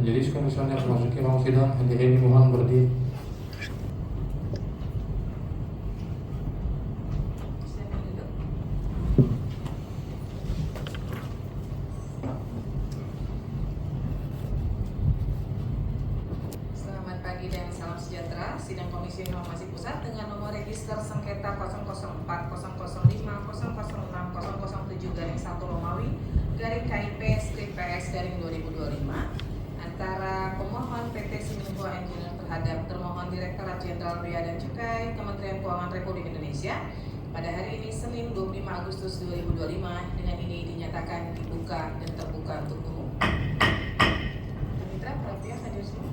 Majelis Komisioner memasuki ruang sidang. Hadirin mohon berdiri. Selamat pagi dan salam sejahtera. Sidang Komisi Informasi Pusat dengan nomor register sengketa 004-005-006-007 Romawi /KIP/PS/2025 antara pemohon PT Simingo Engineer terhadap termohon Direktorat Jenderal Bea dan Cukai Kementerian Keuangan Republik Indonesia pada hari ini Senin 25 Agustus 2025 dengan ini dinyatakan dibuka dan terbuka untuk umum. Mitra, para pihak hadir semua.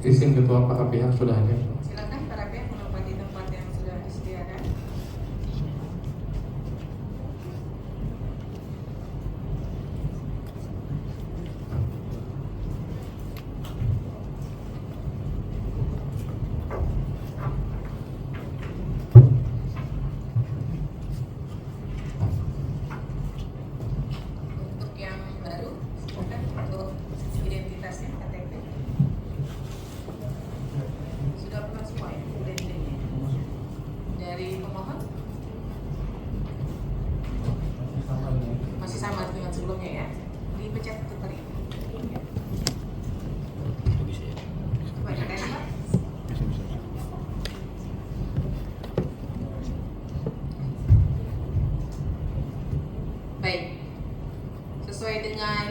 Izin ketua para pihak sudah hadir. Silakan para pihak menempati tempat yang sudah disediakan. Untuk yang baru, silakan untuk identitasnya KTP. Sudah pernah semua ya identitasnya. Dari pemohon masih sama dengan sebelumnya ya. Dipecat untuk hari ini. Coba dites Pak. Baik. Sesuai dengan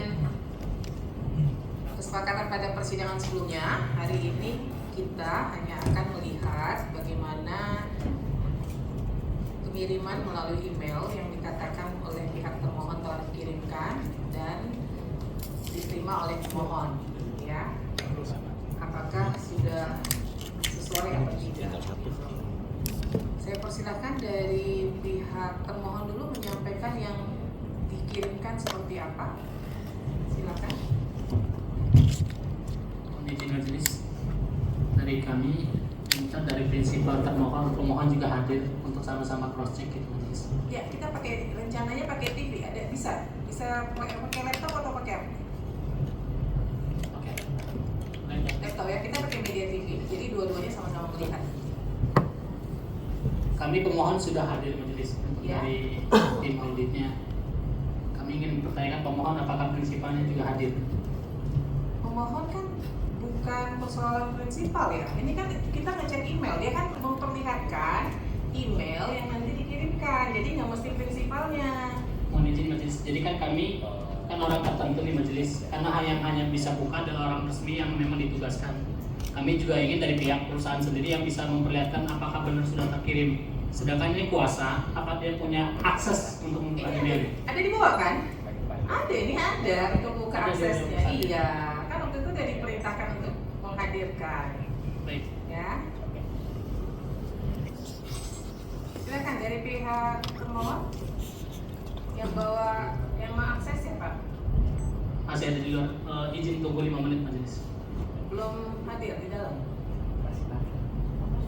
kesepakatan pada persidangan sebelumnya, hari ini kita hanya akan melihat bagaimana pengiriman melalui email yang dikatakan oleh pihak termohon telah dikirimkan dan diterima oleh pemohon, ya. Apakah sudah sesuai atau tidak? Saya persilahkan dari pihak termohon dulu menyampaikan yang dikirimkan seperti apa. Silakan. Izin majelis, dari kami minta dari prinsipal termohon, pemohon juga hadir untuk sama-sama cross check gitu majelis. Ya, kita pakai rencananya pakai TV, ada bisa pakai laptop atau pakai apa? Oke. Laptop ya, kita pakai media TV, jadi dua-duanya sama-sama melihat. Kami pemohon sudah hadir majelis untuk Ya. dari tim auditnya. Kami ingin mempertanyakan pemohon apakah prinsipalnya juga hadir. Pemohon kan bukan persoalan prinsipal ya, ini kan kita ngecek email, dia kan memperlihatkan email yang nanti dikirimkan, jadi nggak mesti prinsipalnya. Mohon izin majelis. Jadi kan kami kan orang tertentu nih majelis, karena hanya bisa buka adalah orang resmi yang memang ditugaskan. Kami juga ingin dari pihak perusahaan sendiri yang bisa memperlihatkan apakah benar sudah terkirim. Sedangkan ini kuasa, apa dia punya akses untuk membuka email? Ada di bawah kan? Ada, ini ada untuk buka Ada di aksesnya. bawah. Iya, kan waktu itu udah diperintahkan untuk menghadirkan, Baik. ya. Silakan dari pihak termohon yang bawa, yang mengakses ya Pak. Masih ada di luar. Izin tunggu 5 menit majelis. Belum hadir di dalam.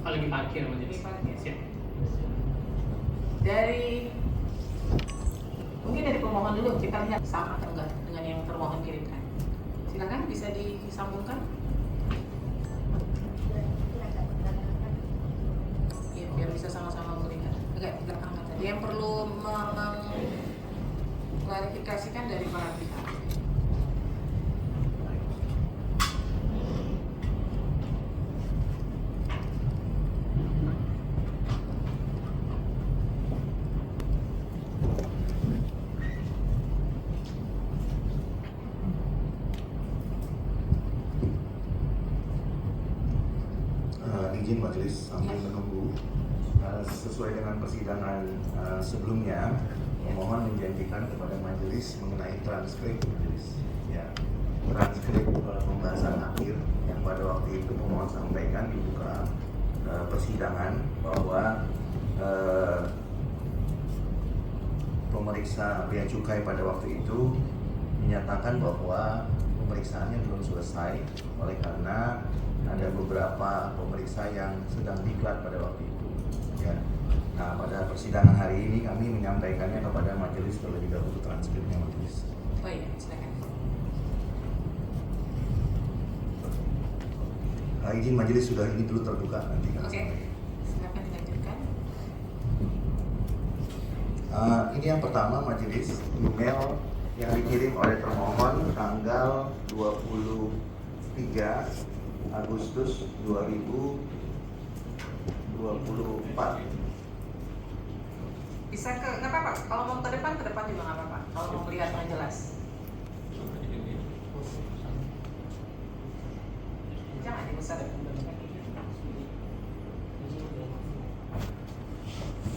Oh, lagi parkir majelis. Lagi parkir. Siap. Dari mungkin dari pemohon dulu kita lihat sama atau enggak dengan yang termohon kirimkan. Silakan bisa disambungkan. Ya, biar bisa sama-sama melihat. Enggak, angkat saja. Yang perlu mengklarifikasikan dari para pihak. Izin majelis sambil menunggu sesuai dengan persidangan sebelumnya, pemohon menjanjikan kepada majelis mengenai transkrip majelis, ya, transkrip pembahasan akhir yang pada waktu itu pemohon sampaikan di muka persidangan bahwa pemeriksa bea cukai pada waktu itu menyatakan bahwa pemeriksaannya belum selesai oleh karena ada beberapa pemeriksa yang sedang diklat pada waktu itu, ya. Nah, pada persidangan hari ini kami menyampaikannya kepada majelis terlebih dahulu transkripnya majelis. Oh iya, silakan. izin majelis sudah ini dulu terbuka nanti. Oke, silakan dilanjutkan. Ini yang pertama majelis, email yang dikirim oleh termohon tanggal 23 Agustus 2024. Bisa nggak apa-apa. Kalau mau ke depan juga nggak apa-apa. Kalau mau melihat nggak jelas. Jangan dibesar.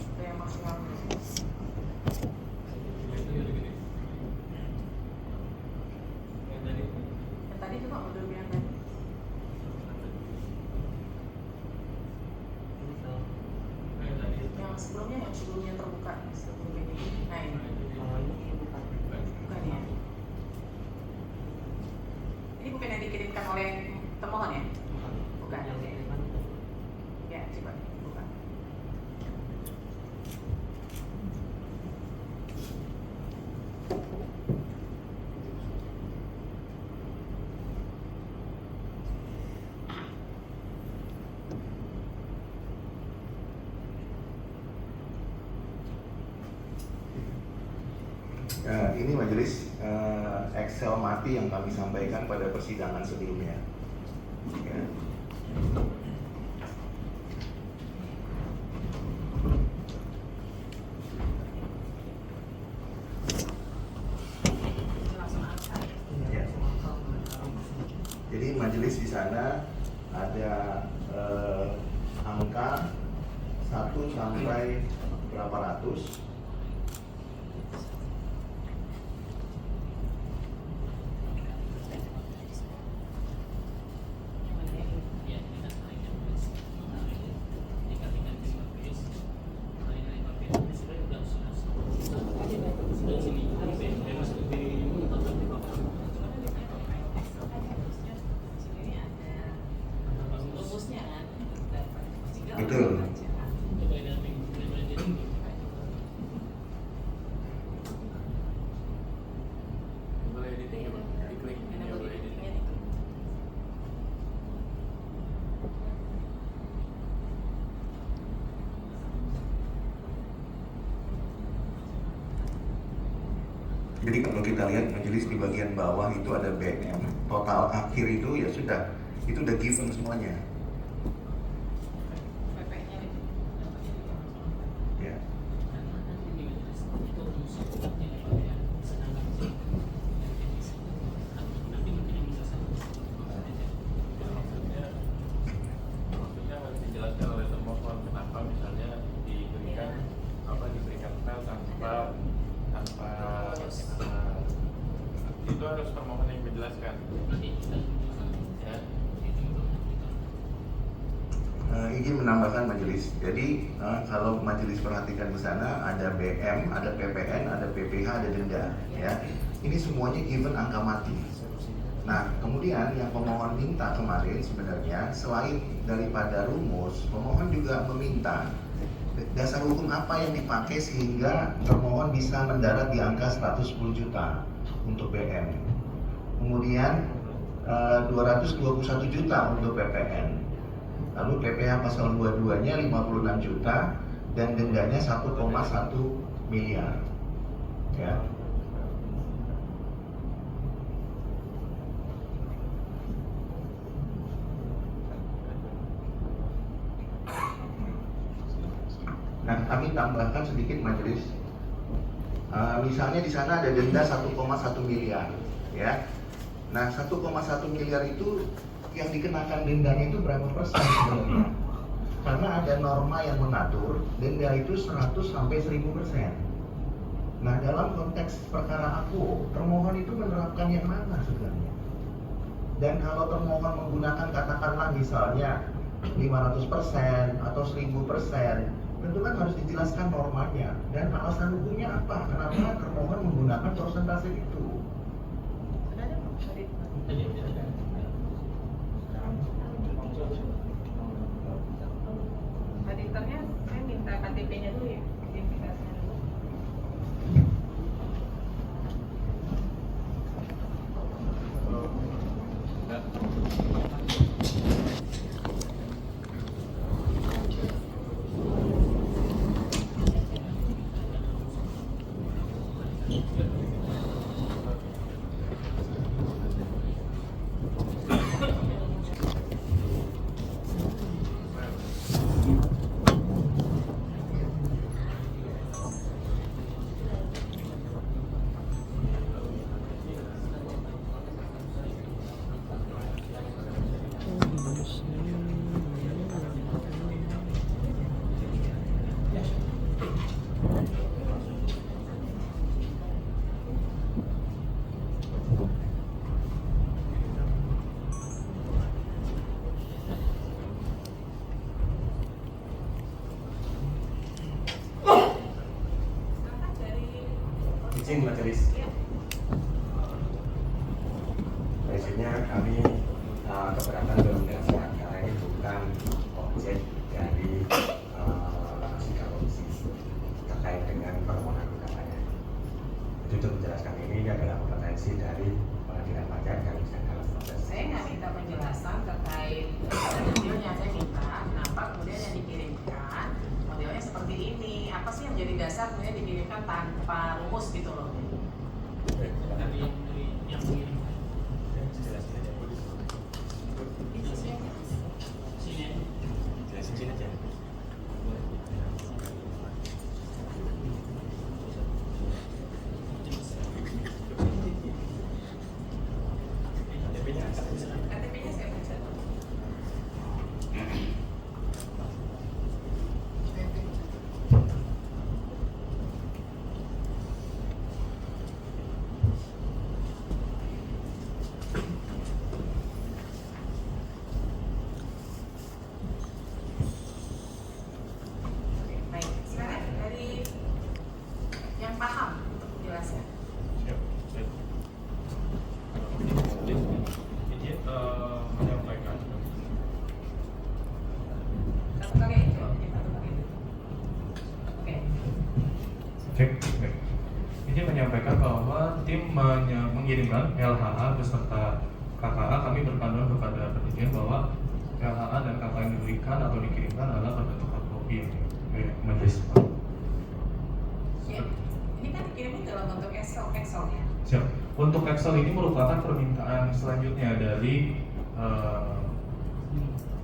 Itu yang maksimal. Yang tadi juga udah yang tadi. Yang sebelumnya terbuka sebelum ini. Nah ini. Bukan ya. Ini bukan yang dikirimkan oleh termohon ya? Bukan. Ya, coba buka. Ini majelis Excel mati yang kami sampaikan pada persidangan sebelumnya. Ya. Langsung angkat. Ya. Jadi majelis di sana ada angka 1 sampai berapa ratus. Betul. Jadi kalau kita lihat majelis di bagian bawah itu ada BM, total akhir itu ya sudah, itu udah given semuanya. Ya. Maksudnya harus dijelaskan oleh termohon kenapa misalnya diberikan file tanpa itu harus termohon yang menjelaskan. Ya. Izin menambahkan majelis. Jadi kalau majelis perhatikan di sana ada BM, ada PPN, ada PPH, ada denda. Ya, ini semuanya given angka mati. Nah, kemudian yang pemohon minta kemarin sebenarnya selain daripada rumus, pemohon juga meminta dasar hukum apa yang dipakai sehingga termohon bisa mendarat di angka 110 juta untuk BM. Kemudian 221 juta untuk PPN. Lalu PPH pasal 22-nya 56 juta dan dendanya 1,1 miliar. Ya. Nah, kami tambahkan sedikit majelis. Misalnya di sana ada denda 1,1 miliar, ya. Nah, 1,1 miliar itu yang dikenakan dendanya itu berapa persen sebenarnya? Karena ada norma yang mengatur denda itu 100 sampai 1000%. Nah, dalam konteks perkara aku, termohon itu menerapkan yang mana sebenarnya? Dan kalau termohon menggunakan katakanlah misalnya 500% atau 1000%, tentu kan harus dijelaskan normanya dan alasan hukumnya apa, kenapa termohon menggunakan persentase itu. Editornya saya minta KTP-nya dulu ya, identifikasinya dulu. Silakan dari Izin majelis. Prinsipnya kami keberatan dalam menjelaskan karena ini bukan objek dari sidang komisi terkait dengan permohonan gugatannya. Jadi untuk menjelaskan ini adalah kompetensi dari pengadilan pajak dan sedang dalam proses. saya nggak minta penjelasan terkait modelnya, saya minta kenapa kemudian yang dikirimkan modelnya seperti ini, apa sih yang jadi dasar kemudian dikirimkan tanpa rumus gitu loh. Dari yang mengirim. Sini. Jelasin sini aja. KTP-nya saya baca. Oke, baik. Sekarang dari yang paham untuk penjelasan. Siap. Baik. Izin menyampaikan Satu kali aja coba, satu kali. Oke. Cek. Baik. Izin menyampaikan bahwa tim mengirimkan LHA beserta KKA. Kami berpanduan kepada presiden bahwa LHA dan KKA yang diberikan atau dikirimkan adalah berbentuk hard copy majelis. Ya, ini kan dikirimnya dalam bentuk Excel ya. Siap. Untuk Excel ini merupakan permintaan selanjutnya dari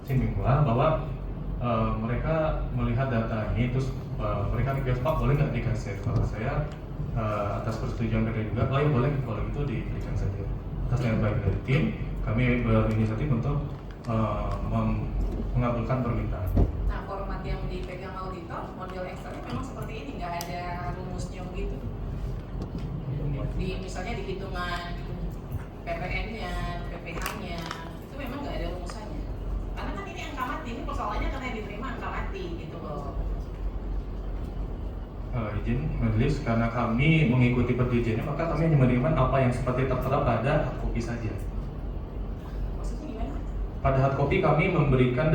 Sinmingla bahwa mereka melihat data ini terus mereka request Pak boleh nggak dikasih? Kalau saya atas persetujuan mereka juga, oh ya boleh kalau itu diberikan saja. Atas yang baik dari tim, kami berinisiatif untuk mengabulkan permintaan. Nah, format yang dipegang auditor, model Excelnya memang seperti ini, nggak ada rumusnya begitu. Di misalnya di hitungan PPN-nya, PPH-nya, itu memang nggak ada rumusannya. Karena kan ini angka mati, ini persoalannya karena yang diterima angka mati gitu loh. Izin majelis, karena kami mengikuti perjanjiannya maka kami hanya menerima apa yang seperti tertera pada hard copy saja. Maksudnya gimana? Pada hard copy kami memberikan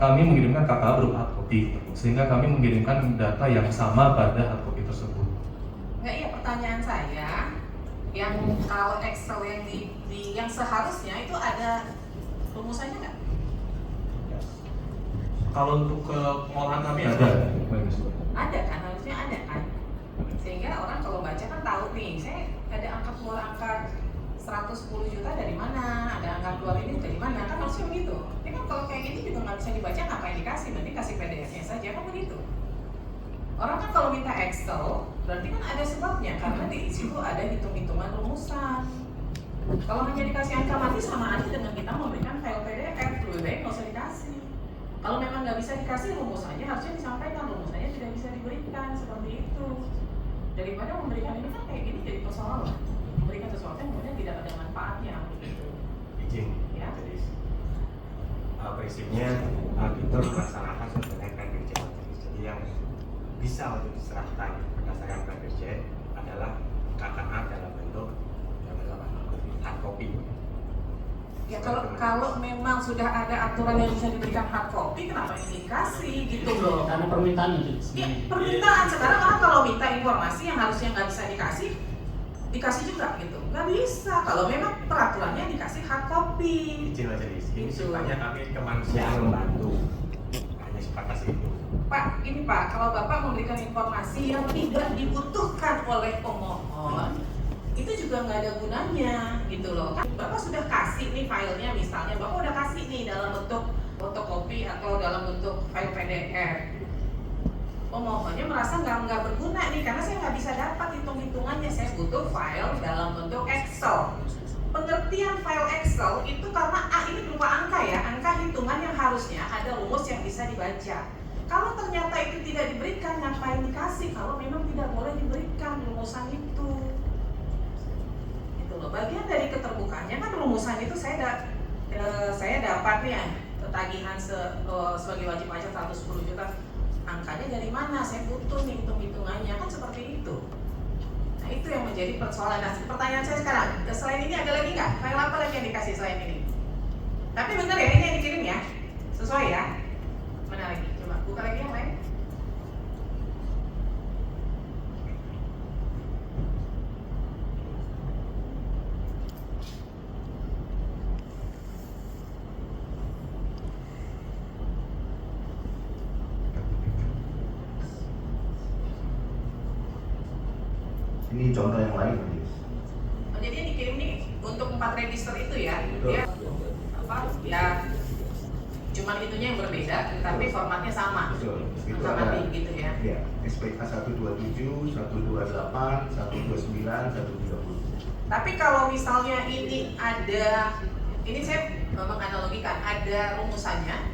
kami mengirimkan KKA berupa hard copy, sehingga kami mengirimkan data yang sama pada hard copy tersebut. Nggak, iya pertanyaan saya, yang kalau Excel yang yang seharusnya itu ada rumusannya nggak? Kalau untuk ke pengolahan kami ada. Ada kan, harusnya ada kan. Sehingga orang kalau baca kan tahu nih, saya ada angka keluar angka 110 juta dari mana, ada angka keluar ini dari mana, kan harusnya begitu. Ini kan kalau kayak gini juga nggak bisa dibaca, ngapain dikasih, berarti kasih PDF-nya saja, kan begitu. Orang kan kalau minta Excel, berarti kan ada sebabnya, karena di situ ada hitung-hitungan rumusan. Kalau hanya dikasih angka mati sama aja dengan kita memberikan file PDF, lebih baik nggak usah dikasih. Kalau memang nggak bisa dikasih rumusannya, harusnya disampaikan rumusannya tidak bisa diberikan seperti itu. Daripada memberikan ini kan kayak gini jadi persoalan. Memberikan sesuatu yang kemudian tidak ada manfaatnya begitu. Izin. Ya. Jadi prinsipnya auditor melaksanakan sesuai KPJ. Jadi yang bisa untuk diserahkan berdasarkan KPJ adalah KKA dalam bentuk hard copy. Ya kalau memang sudah ada aturan yang bisa diberikan hard copy, kenapa ini dikasih gitu loh? Karena permintaan itu. Ya, permintaan sekarang orang kalau minta informasi yang harusnya nggak bisa dikasih juga gitu. Nggak bisa. Kalau memang peraturannya dikasih hard copy. Izin majelis. Ini Gitu. sifatnya kami kemanusiaan membantu. Hanya sebatas itu. Pak, ini Pak, kalau Bapak memberikan informasi yang tidak dibutuhkan oleh pemohon, ada gunanya gitu loh. Kan Bapak sudah kasih nih filenya, misalnya Bapak udah kasih nih dalam bentuk fotokopi atau dalam bentuk file PDF. Pemohonnya merasa nggak berguna nih karena saya nggak bisa dapat hitung-hitungannya, saya butuh file dalam bentuk Excel. Pengertian file Excel itu karena ini berupa angka ya, angka hitungan yang harusnya ada rumus yang bisa dibaca. Kalau ternyata itu tidak diberikan, ngapain dikasih kalau memang tidak boleh diberikan rumusan itu? Itu loh, bagian dari keterbukaannya kan rumusan itu saya dapat nih ya, tagihan sebagai wajib pajak 110 juta. Angkanya dari mana? Saya butuh nih hitung-hitungannya, kan seperti itu. Nah itu yang menjadi persoalan. Nah pertanyaan saya sekarang, selain ini ada lagi nggak? File apa lagi yang dikasih selain ini? Tapi bener ya, ini yang dikirim ya? Sesuai ya? Mana lagi? Coba buka lagi yang lain. Ini contoh yang lain, Majelis. Oh, jadi yang dikirim nih untuk 4 register itu ya? Betul. Ya apa? Ya cuman itunya yang berbeda, tapi formatnya sama. Betul. Itu Sama ada gitu ya? Ya, SPK 127, 128, 129, 130. Tapi kalau misalnya ini saya menganalogikan ada rumusannya,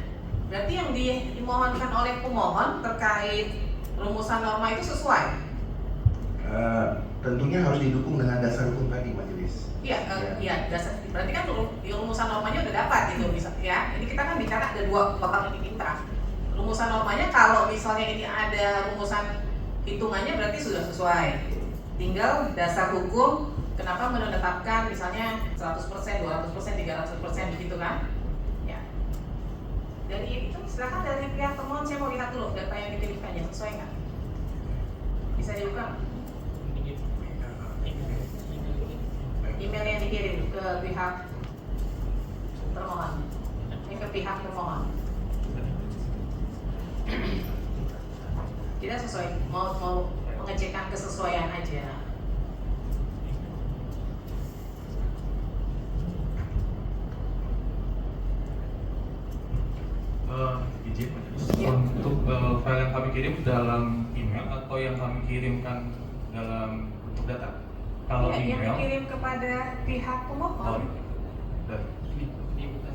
berarti yang dimohonkan oleh pemohon terkait rumusan norma itu sesuai. Tentunya harus didukung dengan dasar hukum tadi, Majelis. Iya, dasar. Berarti kan rumusan normanya udah dapat gitu, ya. Ini kita kan bicara ada dua hal yang diminta. Rumusan normanya kalau misalnya ini ada rumusan hitungannya berarti sudah sesuai. Tinggal dasar hukum kenapa menetapkan misalnya 100%, 200%, 300% begitu kan? Ya. Dari itu silakan dari pihak pemohon, saya mau lihat dulu data yang dikirimkannya sesuai nggak? Bisa dibuka? Email yang dikirim ke pihak termohon, ke pihak pemohon. Kita sesuai, mau mengecekkan kesesuaian aja. Izin Majelis. Ya. Untuk file yang kami kirim dalam email atau yang kami kirimkan dalam bentuk data? Kalau Yang email, dikirim kepada pihak pemohon. dan Ini bukan.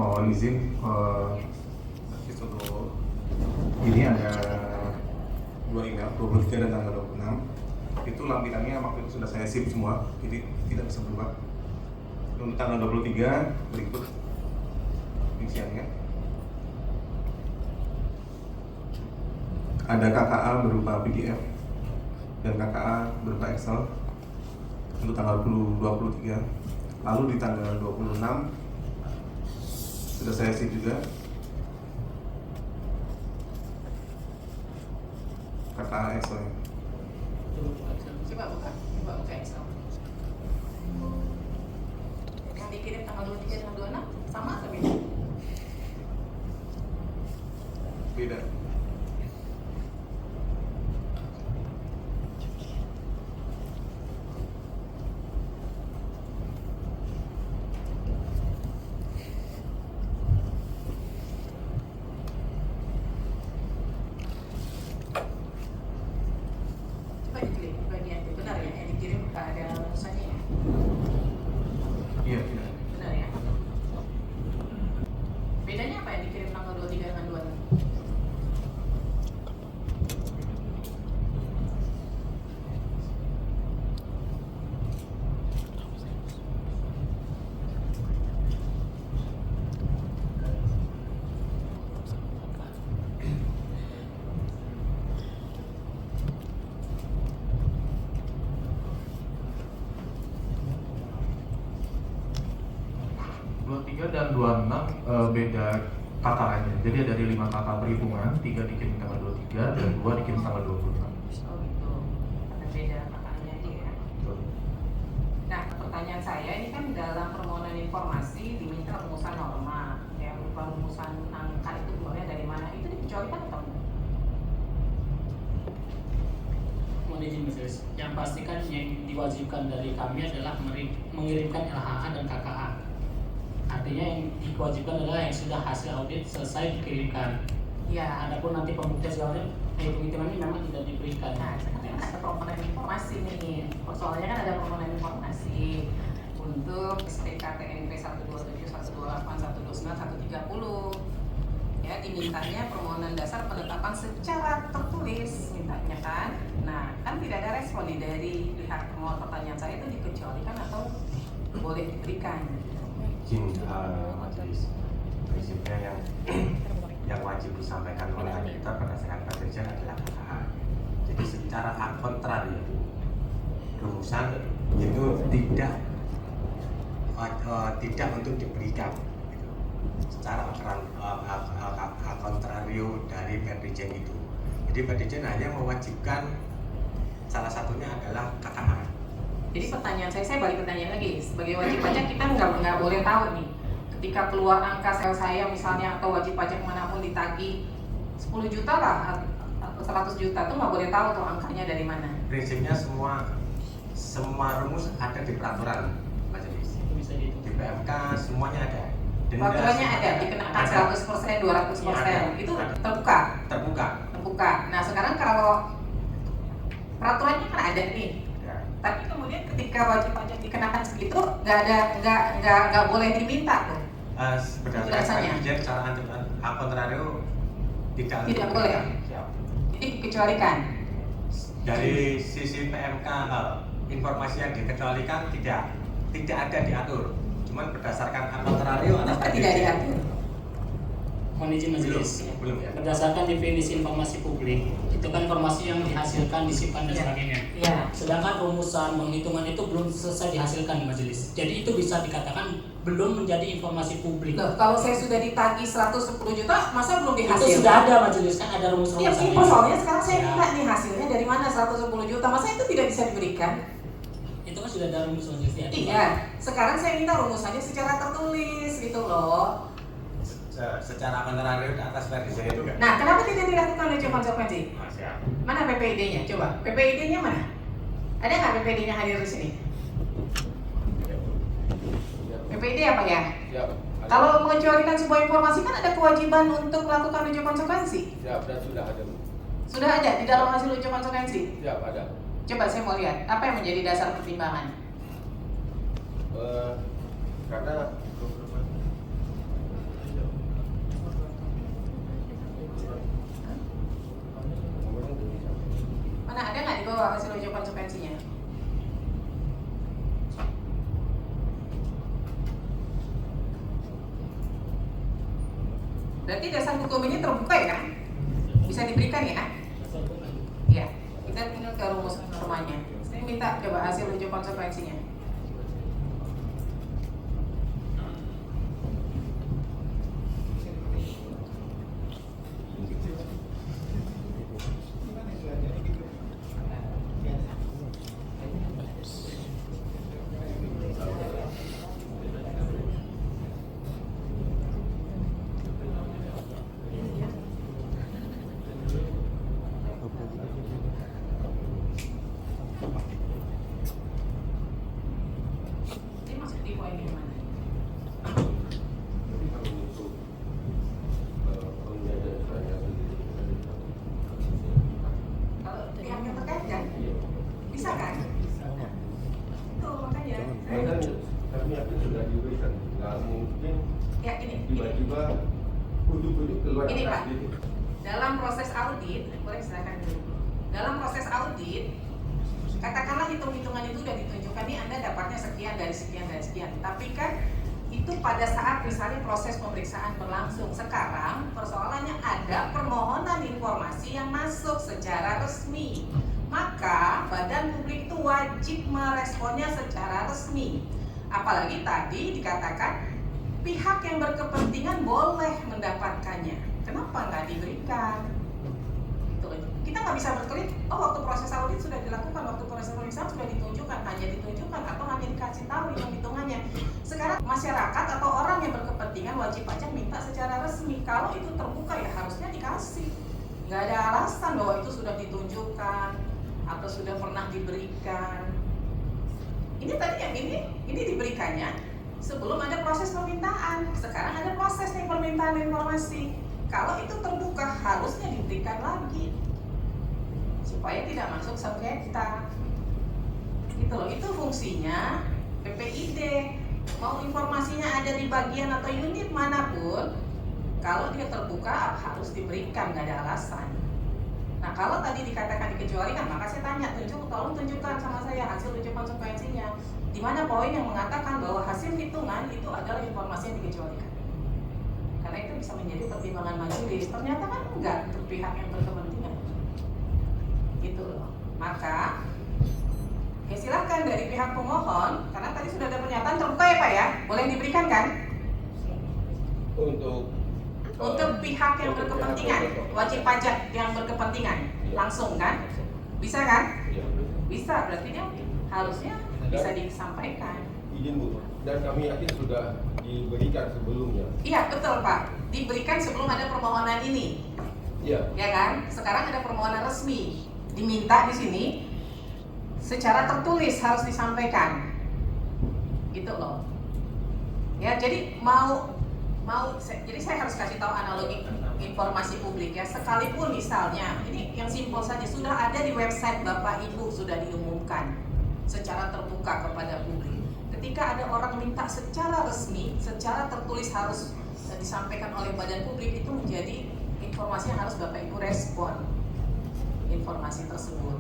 mohon izin untuk ini ada 2 email, 23 dan tanggal 26. Itu lampirannya waktu itu sudah saya sip semua, jadi tidak bisa berubah. Untuk tanggal 23 berikut ini rinciannya. Ada KKA berupa PDF dan KKA berupa Excel untuk tanggal 23. Lalu di tanggal 26 sudah saya isi juga KKA Excel-nya. Coba buka Excel. Yang dikirim tanggal 23 dan 26 sama atau beda? Beda. Coba diklik di bagian itu, benar ya? Yang dikirim nggak ada rumusannya ya? Iya, iya. Benar ya? Bedanya apa yang dikirim tanggal 23 dengan 26? Dan 26 beda KKA-nya. Jadi dari 5 KKA perhitungan, 3 dikirim tanggal 23 dan 2 dikirim tanggal 26. Oh gitu, ada beda kakaknya aja ya. Nah, pertanyaan saya ini kan dalam permohonan informasi diminta rumusan norma, ya berupa rumusan angka itu keluarnya dari mana, itu dikecualikan atau enggak? Mohon izin Majelis, yang pastikan yang diwajibkan dari kami adalah mengirimkan LHA dan KKA. Artinya yang diwajibkan adalah yang sudah hasil audit selesai dikirimkan. Ya, Adapun nanti pembuktian segala hitung-hitungan ini memang tidak diberikan. nah sekarang kan ada permohonan informasi nih. Persoalannya kan ada permohonan informasi untuk STK TNP 127, 128, 129, 130. Ya, dimintanya permohonan dasar penetapan secara tertulis mintanya kan. Nah, kan tidak ada respon nih dari pihak pemohon. Pertanyaan saya itu dikecualikan atau boleh diberikan? Izin majelis, prinsipnya yang wajib disampaikan oleh kita berdasarkan perjanjian adalah KKA. Jadi secara ad contrario rumusan itu tidak untuk diberikan secara ad contrario dari perjanjian itu. Jadi perjanjian hanya mewajibkan salah satunya adalah KKA. Jadi pertanyaan saya balik pertanyaan lagi. Sebagai wajib pajak kita nggak boleh tahu nih. Ketika keluar angka sel saya misalnya atau wajib pajak manapun ditagih 10 juta lah atau 100 juta tuh nggak boleh tahu tuh angkanya dari mana. Prinsipnya semua rumus ada di peraturan majelis. Itu bisa dihitung. Di PMK semuanya ada. Denda Peraturannya semua ada, dikenakan ada. 100%, 200%. Iya, ada. Itu Ada. terbuka. Terbuka. Nah sekarang kalau peraturannya kan ada nih. Ya. Tapi kemudian ketika wajib pajak dikenakan segitu nggak boleh diminta tuh. Berdasarkan Biasanya. perjanjian secara ad contrario Tidak boleh. Siap. Jadi dikecualikan. Dari sisi PMK informasi yang dikecualikan tidak ada diatur. Cuman berdasarkan ad contrario atas Kenapa tidak diatur? Mohon izin Majelis. belum ya. Berdasarkan definisi informasi publik, itu kan informasi yang dihasilkan, disimpan dan Iya. sebagainya. Iya. Sedangkan rumusan penghitungan itu belum selesai dihasilkan di majelis. Jadi itu bisa dikatakan belum menjadi informasi publik. Loh, kalau saya sudah ditagih 110 juta, masa belum Itu dihasilkan? sudah ada majelis, kan ada Iya, rumus-rumusnya. ini soalnya sekarang saya Ya. minta nih hasilnya dari mana 110 juta, masa itu tidak bisa diberikan? Itu kan sudah ada rumus majelis ya. Iya, sekarang saya minta rumusannya secara tertulis gitu loh. Secara contrario di atas versi saya juga. Nah, kenapa tidak dilakukan uji konsekuensi? Siap. Mana PPID-nya? Coba, PPID-nya mana? Ada nggak PPID-nya hadir di sini? PPID apa ya? Kalau mengecualikan sebuah informasi kan ada kewajiban untuk melakukan uji konsekuensi. Ya, dan sudah ada. Sudah ada di dalam hasil uji konsekuensi. Ya, ada. Coba saya mau lihat apa yang menjadi dasar pertimbangan. Karena Mana ada nggak di bawah hasil uji konsekuensinya? Berarti dasar hukum ini terbuka ya? Bisa diberikan ya? Ya, kita tinggal ke rumus normanya. Saya minta coba hasil uji konsekuensinya. Ini masuk di poin yang mana? Kalau pihak yang terkait kan? Bisa kan? Tuh makanya. Kami yakin sudah diberikan, nggak mungkin Ya ini. tiba-tiba ujuk-ujuk keluar Ini Pak, gitu. dalam proses audit, boleh silakan dulu. Dalam proses audit, katakanlah hitung-hitungan itu sudah ditunjukkan nih Anda dapatnya sekian dari sekian dari sekian. Tapi kan itu pada saat misalnya proses pemeriksaan berlangsung. Sekarang persoalannya ada permohonan informasi yang masuk secara resmi. Maka badan publik itu wajib meresponnya secara resmi. Apalagi tadi dikatakan pihak yang berkepentingan boleh mendapatkannya. Kenapa nggak diberikan? Gitu loh. Kita nggak bisa berkelit, oh waktu proses audit sudah dilakukan, waktu proses pemeriksaan sudah ditunjukkan, hanya ditunjukkan atau hanya dikasih tahu hitung-hitungannya. Sekarang masyarakat atau orang yang berkepentingan wajib pajak minta secara resmi. Kalau itu terbuka ya harusnya dikasih. Nggak ada alasan bahwa itu sudah ditunjukkan atau sudah pernah diberikan. Ini tadi yang ini diberikannya sebelum ada proses permintaan. Sekarang ada proses nih permintaan informasi. Kalau itu terbuka harusnya diberikan lagi supaya tidak masuk sengketa. Gitu loh, itu fungsinya PPID. Mau informasinya ada di bagian atau unit manapun, kalau dia terbuka harus diberikan, nggak ada alasan. Nah kalau tadi dikatakan dikecualikan, maka saya tanya, tolong tunjukkan sama saya hasil uji konsekuensinya. Di mana poin yang mengatakan bahwa hasil hitungan itu adalah informasi yang dikecualikan. Karena itu bisa menjadi pertimbangan majelis. Ternyata kan enggak untuk pihak yang berkepentingan. Gitu loh. Maka ya silakan dari pihak pemohon, karena tadi sudah ada pernyataan terbuka ya Pak ya, boleh diberikan kan? Untuk pihak yang berkepentingan, wajib pajak yang berkepentingan, langsung kan? Bisa kan? Bisa, berarti dia harusnya bisa disampaikan. Izin Bu, dan kami yakin sudah diberikan sebelumnya. Iya betul Pak, diberikan sebelum ada permohonan ini. Iya. Ya kan? Sekarang ada permohonan resmi, diminta di sini secara tertulis harus disampaikan. Gitu loh. Ya, jadi jadi saya harus kasih tahu analogi informasi publik ya. Sekalipun misalnya, ini yang simpel saja, sudah ada di website Bapak Ibu, sudah diumumkan secara terbuka kepada publik. Ketika ada orang minta secara resmi, secara tertulis harus disampaikan oleh badan publik, itu menjadi informasi yang harus Bapak Ibu respon informasi tersebut.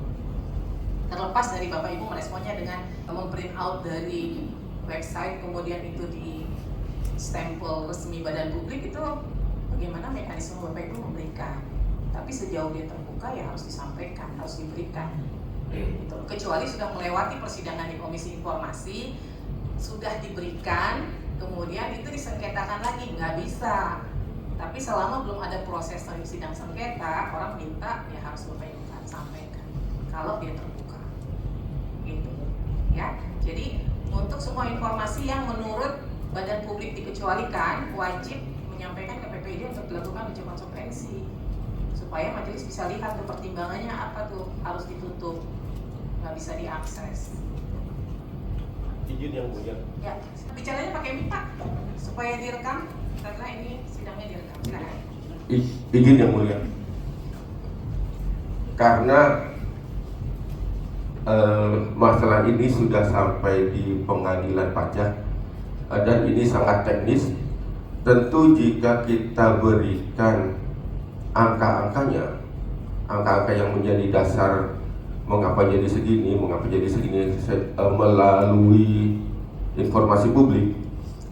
Terlepas dari Bapak Ibu meresponnya dengan memprint out dari website, kemudian itu di stempel resmi badan publik, itu bagaimana mekanisme Bapak Ibu memberikan. Tapi sejauh dia terbuka ya harus disampaikan, harus diberikan. Gitu. Kecuali sudah melewati persidangan di Komisi Informasi, sudah diberikan, kemudian itu disengketakan lagi, nggak bisa. Tapi selama belum ada proses sidang sengketa, orang minta ya harus Bapak Ibu sampaikan kalau dia terbuka. Gitu. Ya. Jadi untuk semua informasi yang menurut badan publik dikecualikan, wajib menyampaikan ke PPID untuk dilakukan uji konsekuensi supaya majelis bisa lihat tuh pertimbangannya apa tuh, harus ditutup, nggak bisa diakses. Izin yang mulia. Ya, bicaranya pakai mic Pak supaya direkam karena ini sidangnya direkam. Silakan. Izin yang mulia. Karena masalah ini sudah sampai di pengadilan pajak dan ini sangat teknis. Tentu jika kita berikan angka-angkanya, angka-angka yang menjadi dasar mengapa jadi segini melalui informasi publik,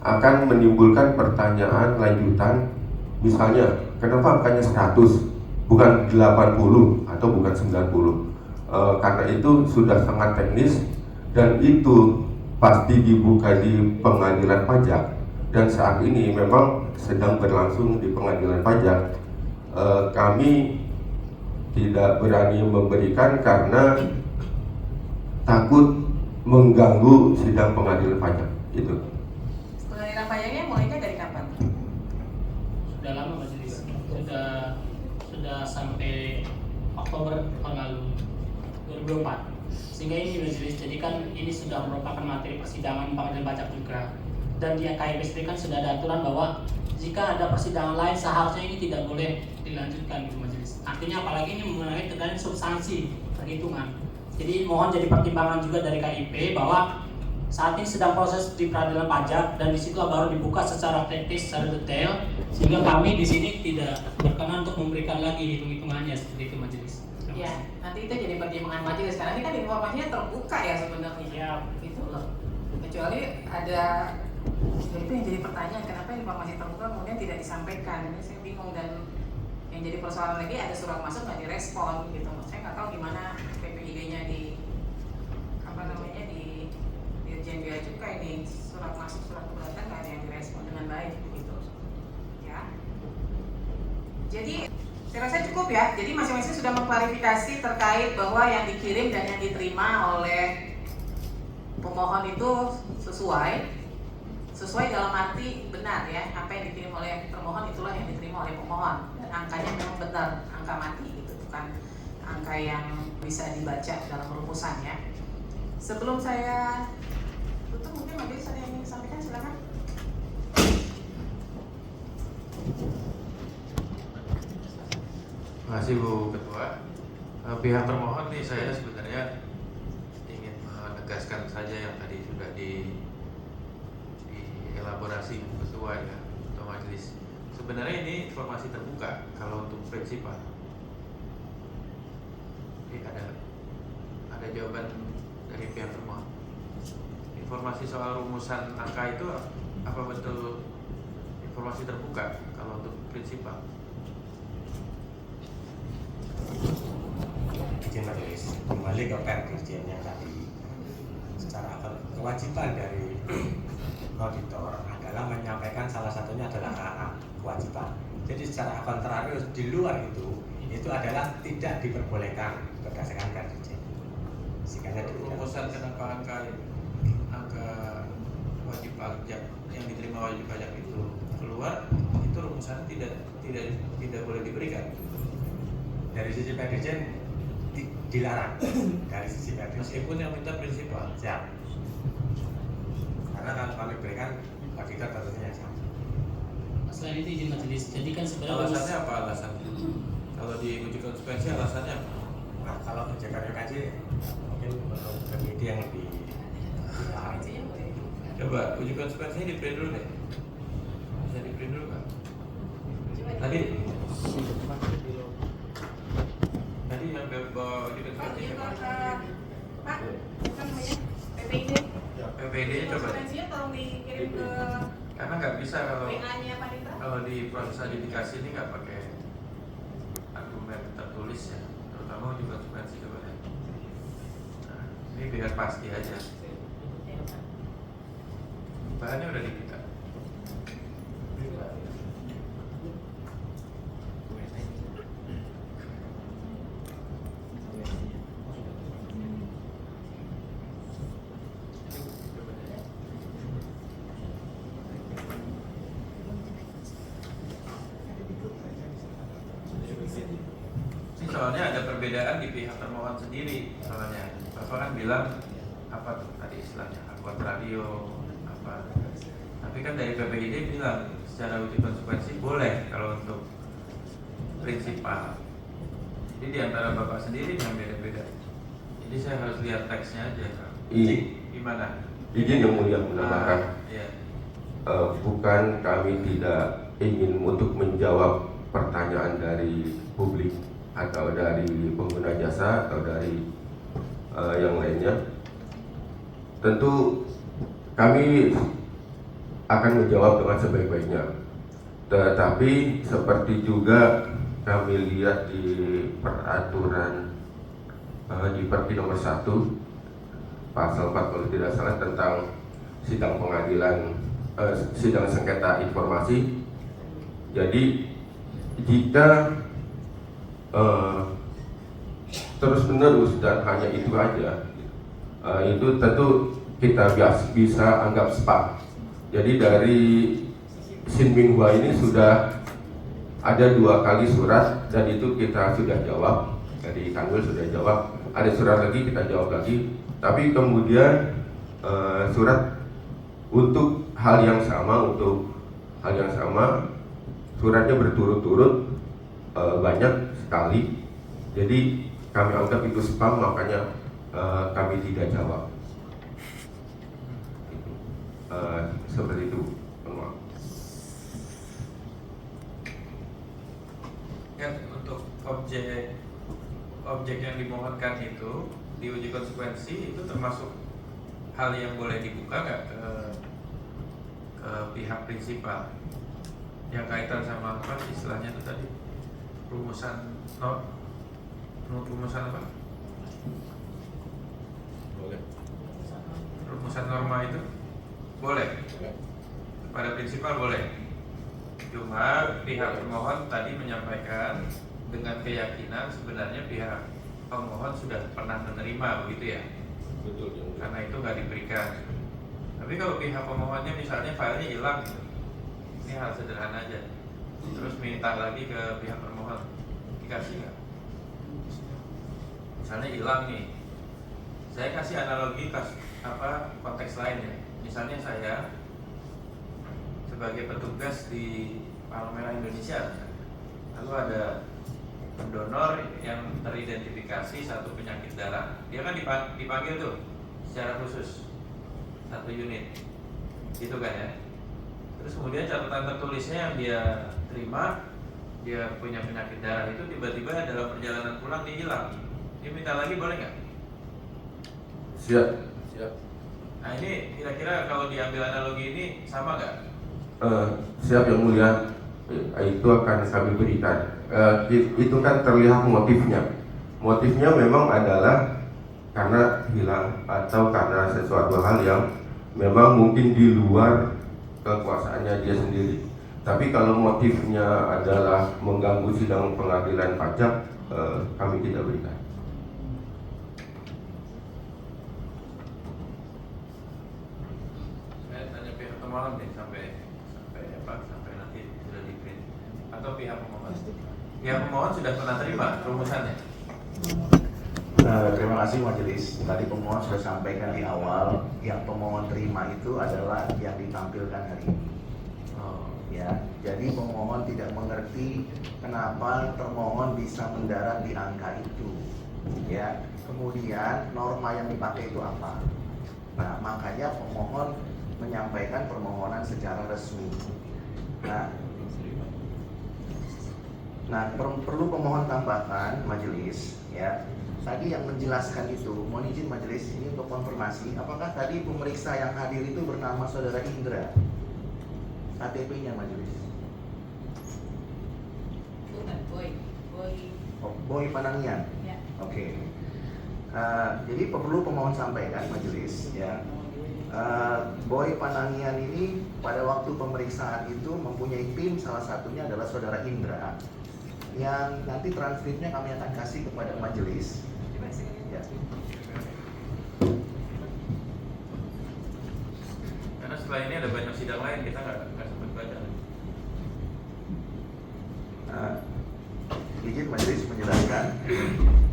akan menimbulkan pertanyaan lanjutan Misalnya, kenapa angkanya 100, bukan 80 atau bukan 90? Karena itu sudah sangat teknis dan itu pasti dibuka di pengadilan pajak, dan saat ini memang sedang berlangsung di pengadilan pajak. Kami tidak berani memberikan karena takut mengganggu sidang pengadilan pajak. Itu. Pengadilan pajaknya mulainya dari kapan? Sudah lama majelis, sudah sampai Oktober tahun lalu 2024. Sehingga ini majelis, jadi kan ini sudah merupakan materi persidangan pengadilan pajak juga. Dan di KIP sendiri kan sudah ada aturan bahwa jika ada persidangan lain seharusnya ini tidak boleh dilanjutkan gitu majelis. Artinya apalagi ini mengenai terkait substansi perhitungan. Jadi mohon jadi pertimbangan juga dari KIP bahwa saat ini sedang proses di peradilan pajak dan disitulah baru dibuka secara teknis, secara detail, sehingga kami di sini tidak berkenan untuk memberikan lagi hitung-hitungannya seperti itu majelis. Ya, nanti itu jadi pertimbangan majelis karena ini kan informasinya terbuka ya sebenarnya. Ya. Gitu loh. Kecuali ada itu yang jadi pertanyaan, kenapa informasi terbuka kemudian tidak disampaikan? Ini saya bingung, dan yang jadi persoalan lagi ada surat masuk nggak direspon gitu. Saya nggak tahu gimana PPID-nya di Dirjen Bea Cukai ini, surat masuk, surat keberatan nggak ada yang direspon dengan baik begitu. Ya. Jadi saya rasa cukup ya. Jadi masing-masing sudah mengklarifikasi terkait bahwa yang dikirim dan yang diterima oleh pemohon itu sesuai dalam arti benar ya, apa yang dikirim oleh termohon itulah yang diterima oleh pemohon, dan angkanya memang benar angka mati gitu, bukan angka yang bisa dibaca dalam rumusan ya. Sebelum saya tutup, mungkin majelis ada yang ingin disampaikan, silakan. Terima kasih Bu Ketua. Pihak termohon nih, saya sebenarnya ingin menegaskan saja yang tadi sudah dielaborasi Bu Ketua ya, atau majelis. Sebenarnya ini informasi terbuka kalau untuk prinsipal. Jadi ada jawaban dari pihak termohon. Informasi soal rumusan angka itu apa betul informasi terbuka kalau untuk prinsipal? Izin majelis, kembali ke Dirjen yang tadi, secara kewajiban dari auditor adalah menyampaikan, salah satunya adalah KA, kewajiban. Jadi secara kontradiktif di luar itu adalah tidak diperbolehkan berdasarkan Dirjen. Sehingga Rumusan kenapa angka wajib pajak yang diterima wajib pajak itu keluar, itu rumusan tidak boleh diberikan. dari sisi Dirjen dilarang dari sisi Dirjen. Meskipun yang minta prinsipal. Siap. Karena kalau kami berikan auditor tentunya sama. Selain itu izin majelis, jadi kan sebenarnya Alasannya apa alasannya? Kalau di uji konsekuensi alasannya apa? Nah, kalau ujian kaji mungkin untuk peneliti yang lebih Coba uji konsekuensinya di print dulu deh. Bisa di print dulu kan? Tadi yang bawa uji konsekuensi siapa? Pak, apa namanya? PPID. PPID-nya coba deh. Konsekuensinya tolong dikirim ke Karena nggak bisa WA-nya Pak Nitra. kalau di proses adjudikasi ini nggak pakai argumen tertulis ya, terutama uji konsekuensi coba deh. Nah, ini biar pasti aja. Bahannya udah dibuka. Ini soalnya ada perbedaan di pihak termohon sendiri soalnya. Bapak kan bilang apa tuh tadi istilahnya kontrario apa. Tapi kan dari PPID bilang secara uji konsekuensi boleh kalau untuk prinsipal. Jadi di antara Bapak sendiri yang beda-beda. Jadi saya harus lihat teksnya aja. Gimana? Izin yang mulia menambahkan. Iya. Bukan kami tidak ingin untuk menjawab pertanyaan dari publik atau dari pengguna jasa atau dari yang lainnya. Tentu kami akan menjawab dengan sebaik-baiknya. Tetapi seperti juga kami lihat di peraturan di Perki nomor 1 pasal 4 kalau tidak salah tentang sidang pengadilan sidang sengketa informasi. Jadi jika terus menerus dan hanya itu aja, itu tentu kita bisa anggap spa. Jadi dari Sin Minghua ini sudah ada 2 kali surat dan itu kita sudah jawab, dari Kanwil sudah jawab, ada surat lagi kita jawab lagi, tapi kemudian surat untuk hal yang sama suratnya berturut-turut banyak sekali, jadi kami anggap itu spam, makanya kami tidak jawab. Seperti itu. Ya, untuk objek yang dimohonkan itu diuji konsekuensi itu termasuk hal yang boleh dibuka nggak ke pihak prinsipal yang kaitan sama apa istilahnya itu tadi rumusan apa? Boleh. Rumusan norma itu boleh pada prinsipal boleh. Cuma pihak pemohon tadi menyampaikan dengan keyakinan sebenarnya pihak pemohon sudah pernah menerima, begitu ya? Betul. Karena itu nggak diberikan. Tapi kalau pihak pemohonnya misalnya filenya hilang, gitu. Ini hal sederhana aja. Terus minta lagi ke pihak pemohon, dikasih nggak? Misalnya hilang nih, saya kasih analogi konteks lain ya. Misalnya saya sebagai petugas di Palang Merah Indonesia, lalu ada pendonor yang teridentifikasi satu penyakit darah, dia kan dipanggil tuh secara khusus 1 unit, gitu kan ya. Terus kemudian catatan tertulisnya yang dia terima, dia punya penyakit darah itu tiba-tiba dalam perjalanan pulang dia hilang, dia minta lagi boleh nggak? Siap. Nah ini kira-kira kalau diambil analogi ini sama nggak? Siap Yang Mulia, itu akan kami berikan. Itu kan terlihat motifnya memang adalah karena hilang atau karena sesuatu hal yang memang mungkin di luar kekuasaannya dia sendiri. Tapi kalau motifnya adalah mengganggu sidang pengadilan pajak, kami tidak berikan. Saya tanya pihak pemohon nih sampai nanti sudah di print atau pihak pemohon. Pihak pemohon sudah pernah terima rumusannya. Terima kasih majelis. Tadi pemohon sudah sampaikan di awal, yang pemohon terima itu adalah yang ditampilkan hari ini. Ya, jadi pemohon tidak mengerti kenapa termohon bisa mendarat di angka itu. Ya, kemudian norma yang dipakai itu apa? Nah, makanya pemohon menyampaikan permohonan secara resmi. Nah, perlu pemohon tambahkan majelis, ya. Tadi yang menjelaskan itu, mohon izin majelis ini untuk konfirmasi, apakah tadi pemeriksa yang hadir itu bernama saudara Indra? KTP-nya majelis. Bukan, Boy. Oh, Boy Panangian. Ya. Oke. Jadi perlu pemohon sampaikan majelis, ya. Boy Panangian ini pada waktu pemeriksaan itu mempunyai tim, salah satunya adalah saudara Indra, yang nanti transkripnya kami akan kasih kepada majelis. Ya. Karena setelah ini ada banyak sidang lain, kita nggak sempat baca. Izin majelis menjelaskan.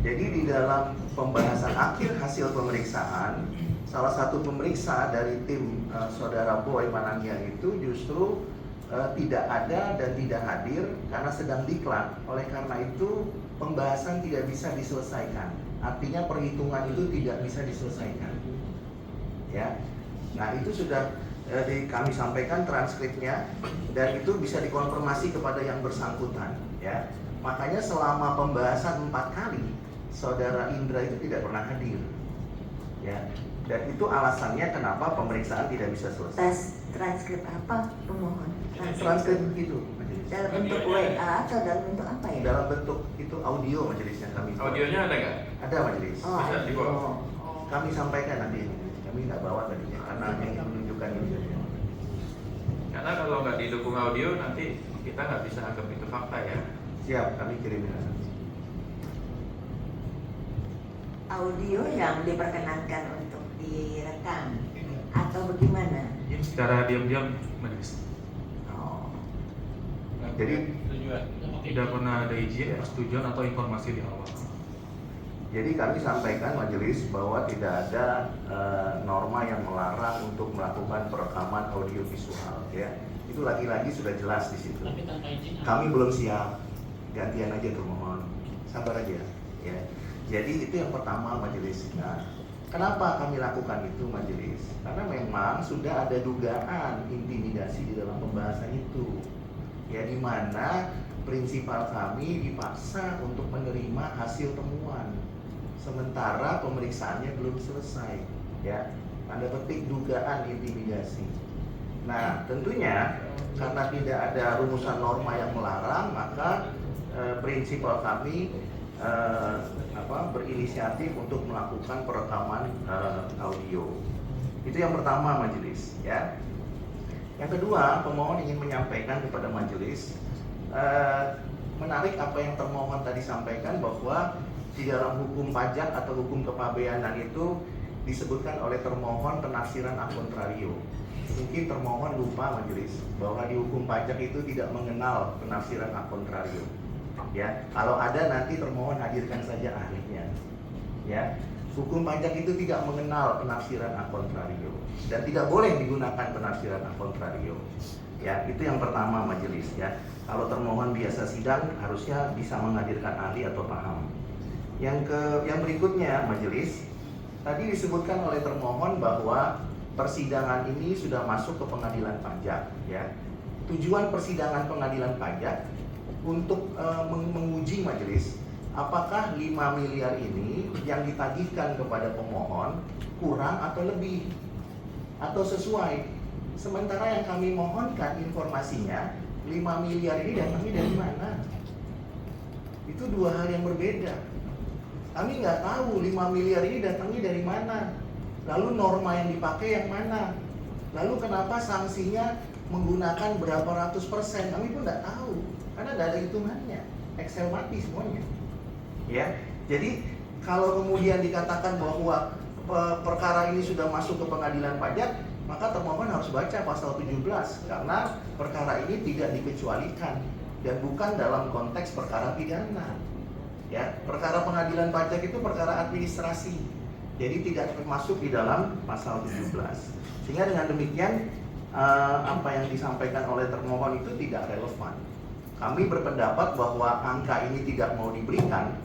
Jadi di dalam pembahasan akhir hasil pemeriksaan, salah satu pemeriksa dari tim saudara Boy Panangian itu justru tidak ada dan tidak hadir karena sedang diklat. Oleh karena itu pembahasan tidak bisa diselesaikan. Artinya perhitungan itu tidak bisa diselesaikan. Ya. Nah, itu sudah kami sampaikan transkripnya dan itu bisa dikonfirmasi kepada yang bersangkutan, ya. Makanya selama pembahasan 4 kali saudara Indra itu tidak pernah hadir. Ya. Dan itu alasannya kenapa pemeriksaan tidak bisa selesai. Tes transkrip apa pemohon? Transkrip begitu. Dalam bentuk WA atau dalam bentuk apa ya? Dalam bentuk itu audio majelis yang kami buat. Audionya ada nggak? Ada majelis. Oh, Bisa dibawa. Kami sampaikan nanti ini. Kami nggak bawa tadinya karena hanya ingin menunjukkan ini. Karena kalau nggak didukung audio nanti kita nggak bisa anggap itu fakta ya. Siap, kami kirimkan. Audio yang diperkenankan untuk direkam atau bagaimana? Ini secara diam-diam majelis. Oh, Jadi Tidak pernah ada izin, persetujuan atau informasi di awal. Jadi kami sampaikan majelis bahwa tidak ada norma yang melarang untuk melakukan perekaman audiovisual, ya. Itu lagi-lagi sudah jelas di situ. Tapi tanpa izin. Kami belum siap, gantian aja termohon, sabar aja, ya. Jadi itu yang pertama majelis. Nah, kenapa kami lakukan itu majelis? Karena memang sudah ada dugaan intimidasi di dalam pembahasan itu, ya, di mana prinsipal kami dipaksa untuk menerima hasil temuan sementara pemeriksaannya belum selesai, ya, tanda petik dugaan intimidasi. Nah, tentunya karena tidak ada rumusan norma yang melarang, maka prinsipal kami berinisiatif untuk melakukan perekaman audio. Itu yang pertama majelis, ya. Yang kedua, pemohon ingin menyampaikan kepada majelis, menarik apa yang termohon tadi sampaikan bahwa di dalam hukum pajak atau hukum kepabeanan itu disebutkan oleh termohon penafsiran a contrario. Mungkin termohon lupa majelis bahwa di hukum pajak itu tidak mengenal penafsiran a contrario. Ya, kalau ada nanti termohon hadirkan saja ahlinya. Ya, hukum pajak itu tidak mengenal penafsiran a contrario dan tidak boleh digunakan penafsiran a contrario. Ya, itu yang pertama majelis, ya. Kalau termohon biasa sidang harusnya bisa menghadirkan ahli atau paham. Yang berikutnya majelis, tadi disebutkan oleh termohon bahwa persidangan ini sudah masuk ke pengadilan pajak, ya. Tujuan persidangan pengadilan pajak untuk menguji majelis apakah 5 miliar ini yang ditagihkan kepada pemohon kurang atau lebih atau sesuai. Sementara yang kami mohonkan informasinya 5 miliar ini datangnya dari mana? Itu dua hal yang berbeda. Kami nggak tahu 5 miliar ini datangnya dari mana. Lalu norma yang dipakai yang mana? Lalu kenapa sanksinya menggunakan berapa ratus %? Kami pun nggak tahu. Karena nggak ada hitungannya. Excel mati semuanya. Ya, jadi kalau kemudian dikatakan bahwa perkara ini sudah masuk ke pengadilan pajak, maka termohon harus baca pasal 17 karena perkara ini tidak dikecualikan dan bukan dalam konteks perkara pidana. Ya, perkara pengadilan pajak itu perkara administrasi. Jadi tidak termasuk di dalam pasal 17. Sehingga dengan demikian apa yang disampaikan oleh termohon itu tidak relevan. Kami berpendapat bahwa angka ini tidak mau diberikan.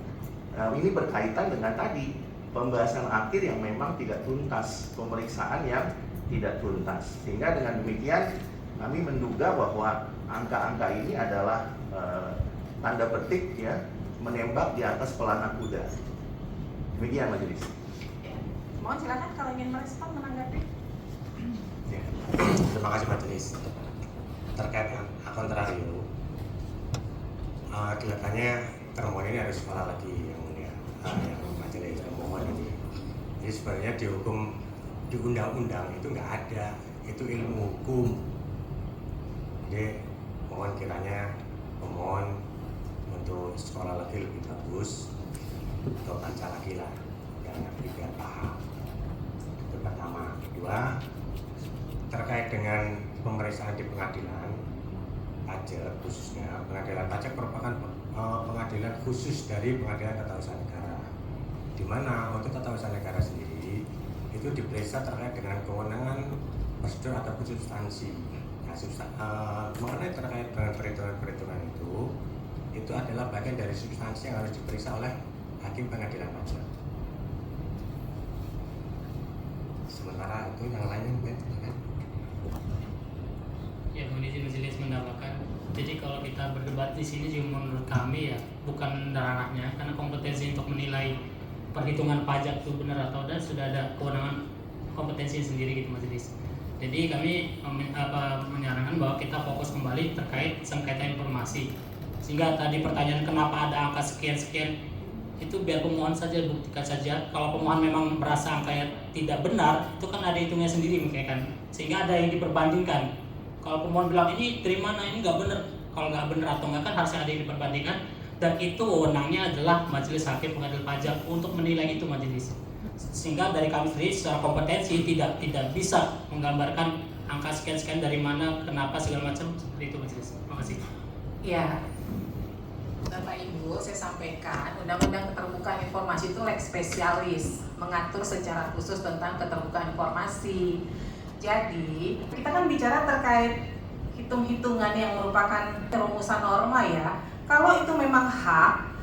Ini berkaitan dengan tadi pembahasan akhir yang memang tidak tuntas, pemeriksaan yang tidak tuntas. Sehingga dengan demikian kami menduga bahwa angka-angka ini adalah tanda petik, ya, menembak di atas pelana kuda. Demikian majelis. Ya. Mohon silakan kalau ingin merespon menanggapi. Ya. Terima kasih majelis. Terkait a contrario, kelihatannya termohon ini harus sekolah lagi yang mulia, yang majelis termohon ini. Jadi sebenarnya di hukum, di undang-undang itu nggak ada, itu ilmu hukum. Jadi mohon kiranya pemohon untuk sekolah lagi lebih bagus, atau baca lagi lah, yang biar paham. Itu pertama. Kedua, terkait dengan pemeriksaan di pengadilan pajak, khususnya pengadilan pajak merupakan pengadilan khusus dari pengadilan tata usaha negara, di mana untuk tata usaha negara sendiri itu diperiksa terkait dengan kewenangan prosedur ataupun substansi. Nah, mengenai terkait dengan perhitungan-perhitungan itu adalah bagian dari substansi yang harus diperiksa oleh hakim pengadilan pajak. Sementara itu yang lainnya mungkin Ya, mohon izin majelis menambahkan. Jadi kalau kita berdebat di sini juga menurut kami ya bukan ranahnya, karena kompetensi untuk menilai perhitungan pajak itu benar atau tidak sudah ada kewenangan kompetensi sendiri gitu majelis. Jadi kami menyarankan bahwa kita fokus kembali terkait sengketa informasi. Sehingga tadi pertanyaan kenapa ada angka sekian-sekian, itu biar pemohon saja buktikan saja. Kalau pemohon memang merasa angkanya tidak benar, itu kan ada hitungnya sendiri kan. Sehingga ada yang diperbandingkan. Kalau pemohon bilang ini terima, nah ini nggak benar. Kalau nggak benar atau nggak kan harusnya ada yang diperbandingkan. Dan itu wewenangnya adalah Majelis Hakim Pengadil Pajak untuk menilai itu majelis. Sehingga dari kami sendiri secara kompetensi tidak bisa menggambarkan angka sekian-sekian dari mana, kenapa segala macam seperti itu majelis. Terima kasih. Ya, Bapak Ibu, saya sampaikan Undang-Undang Keterbukaan Informasi itu lex spesialis, mengatur secara khusus tentang keterbukaan informasi. Jadi kita kan bicara terkait hitung-hitungan yang merupakan rumusan norma ya. Kalau itu memang hak,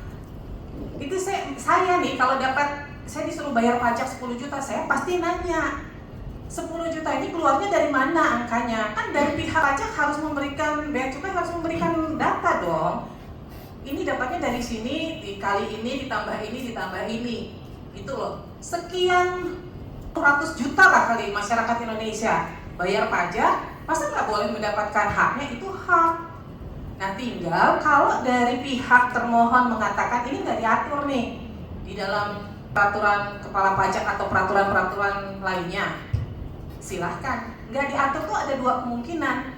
itu saya nih kalau saya disuruh bayar pajak 10 juta, saya pasti nanya 10 juta ini keluarnya dari mana angkanya? Kan dari pihak pajak harus memberikan, bea cukai harus memberikan data dong. Ini dapatnya dari sini, dikali ini, ditambah ini. Gitu loh. Sekian ratus juta lah kali masyarakat Indonesia bayar pajak, masa nggak boleh mendapatkan haknya? Itu hak. Nah tinggal kalau dari pihak termohon mengatakan ini nggak diatur nih di dalam peraturan kepala pajak atau peraturan-peraturan lainnya, silahkan. Nggak diatur tuh ada dua kemungkinan,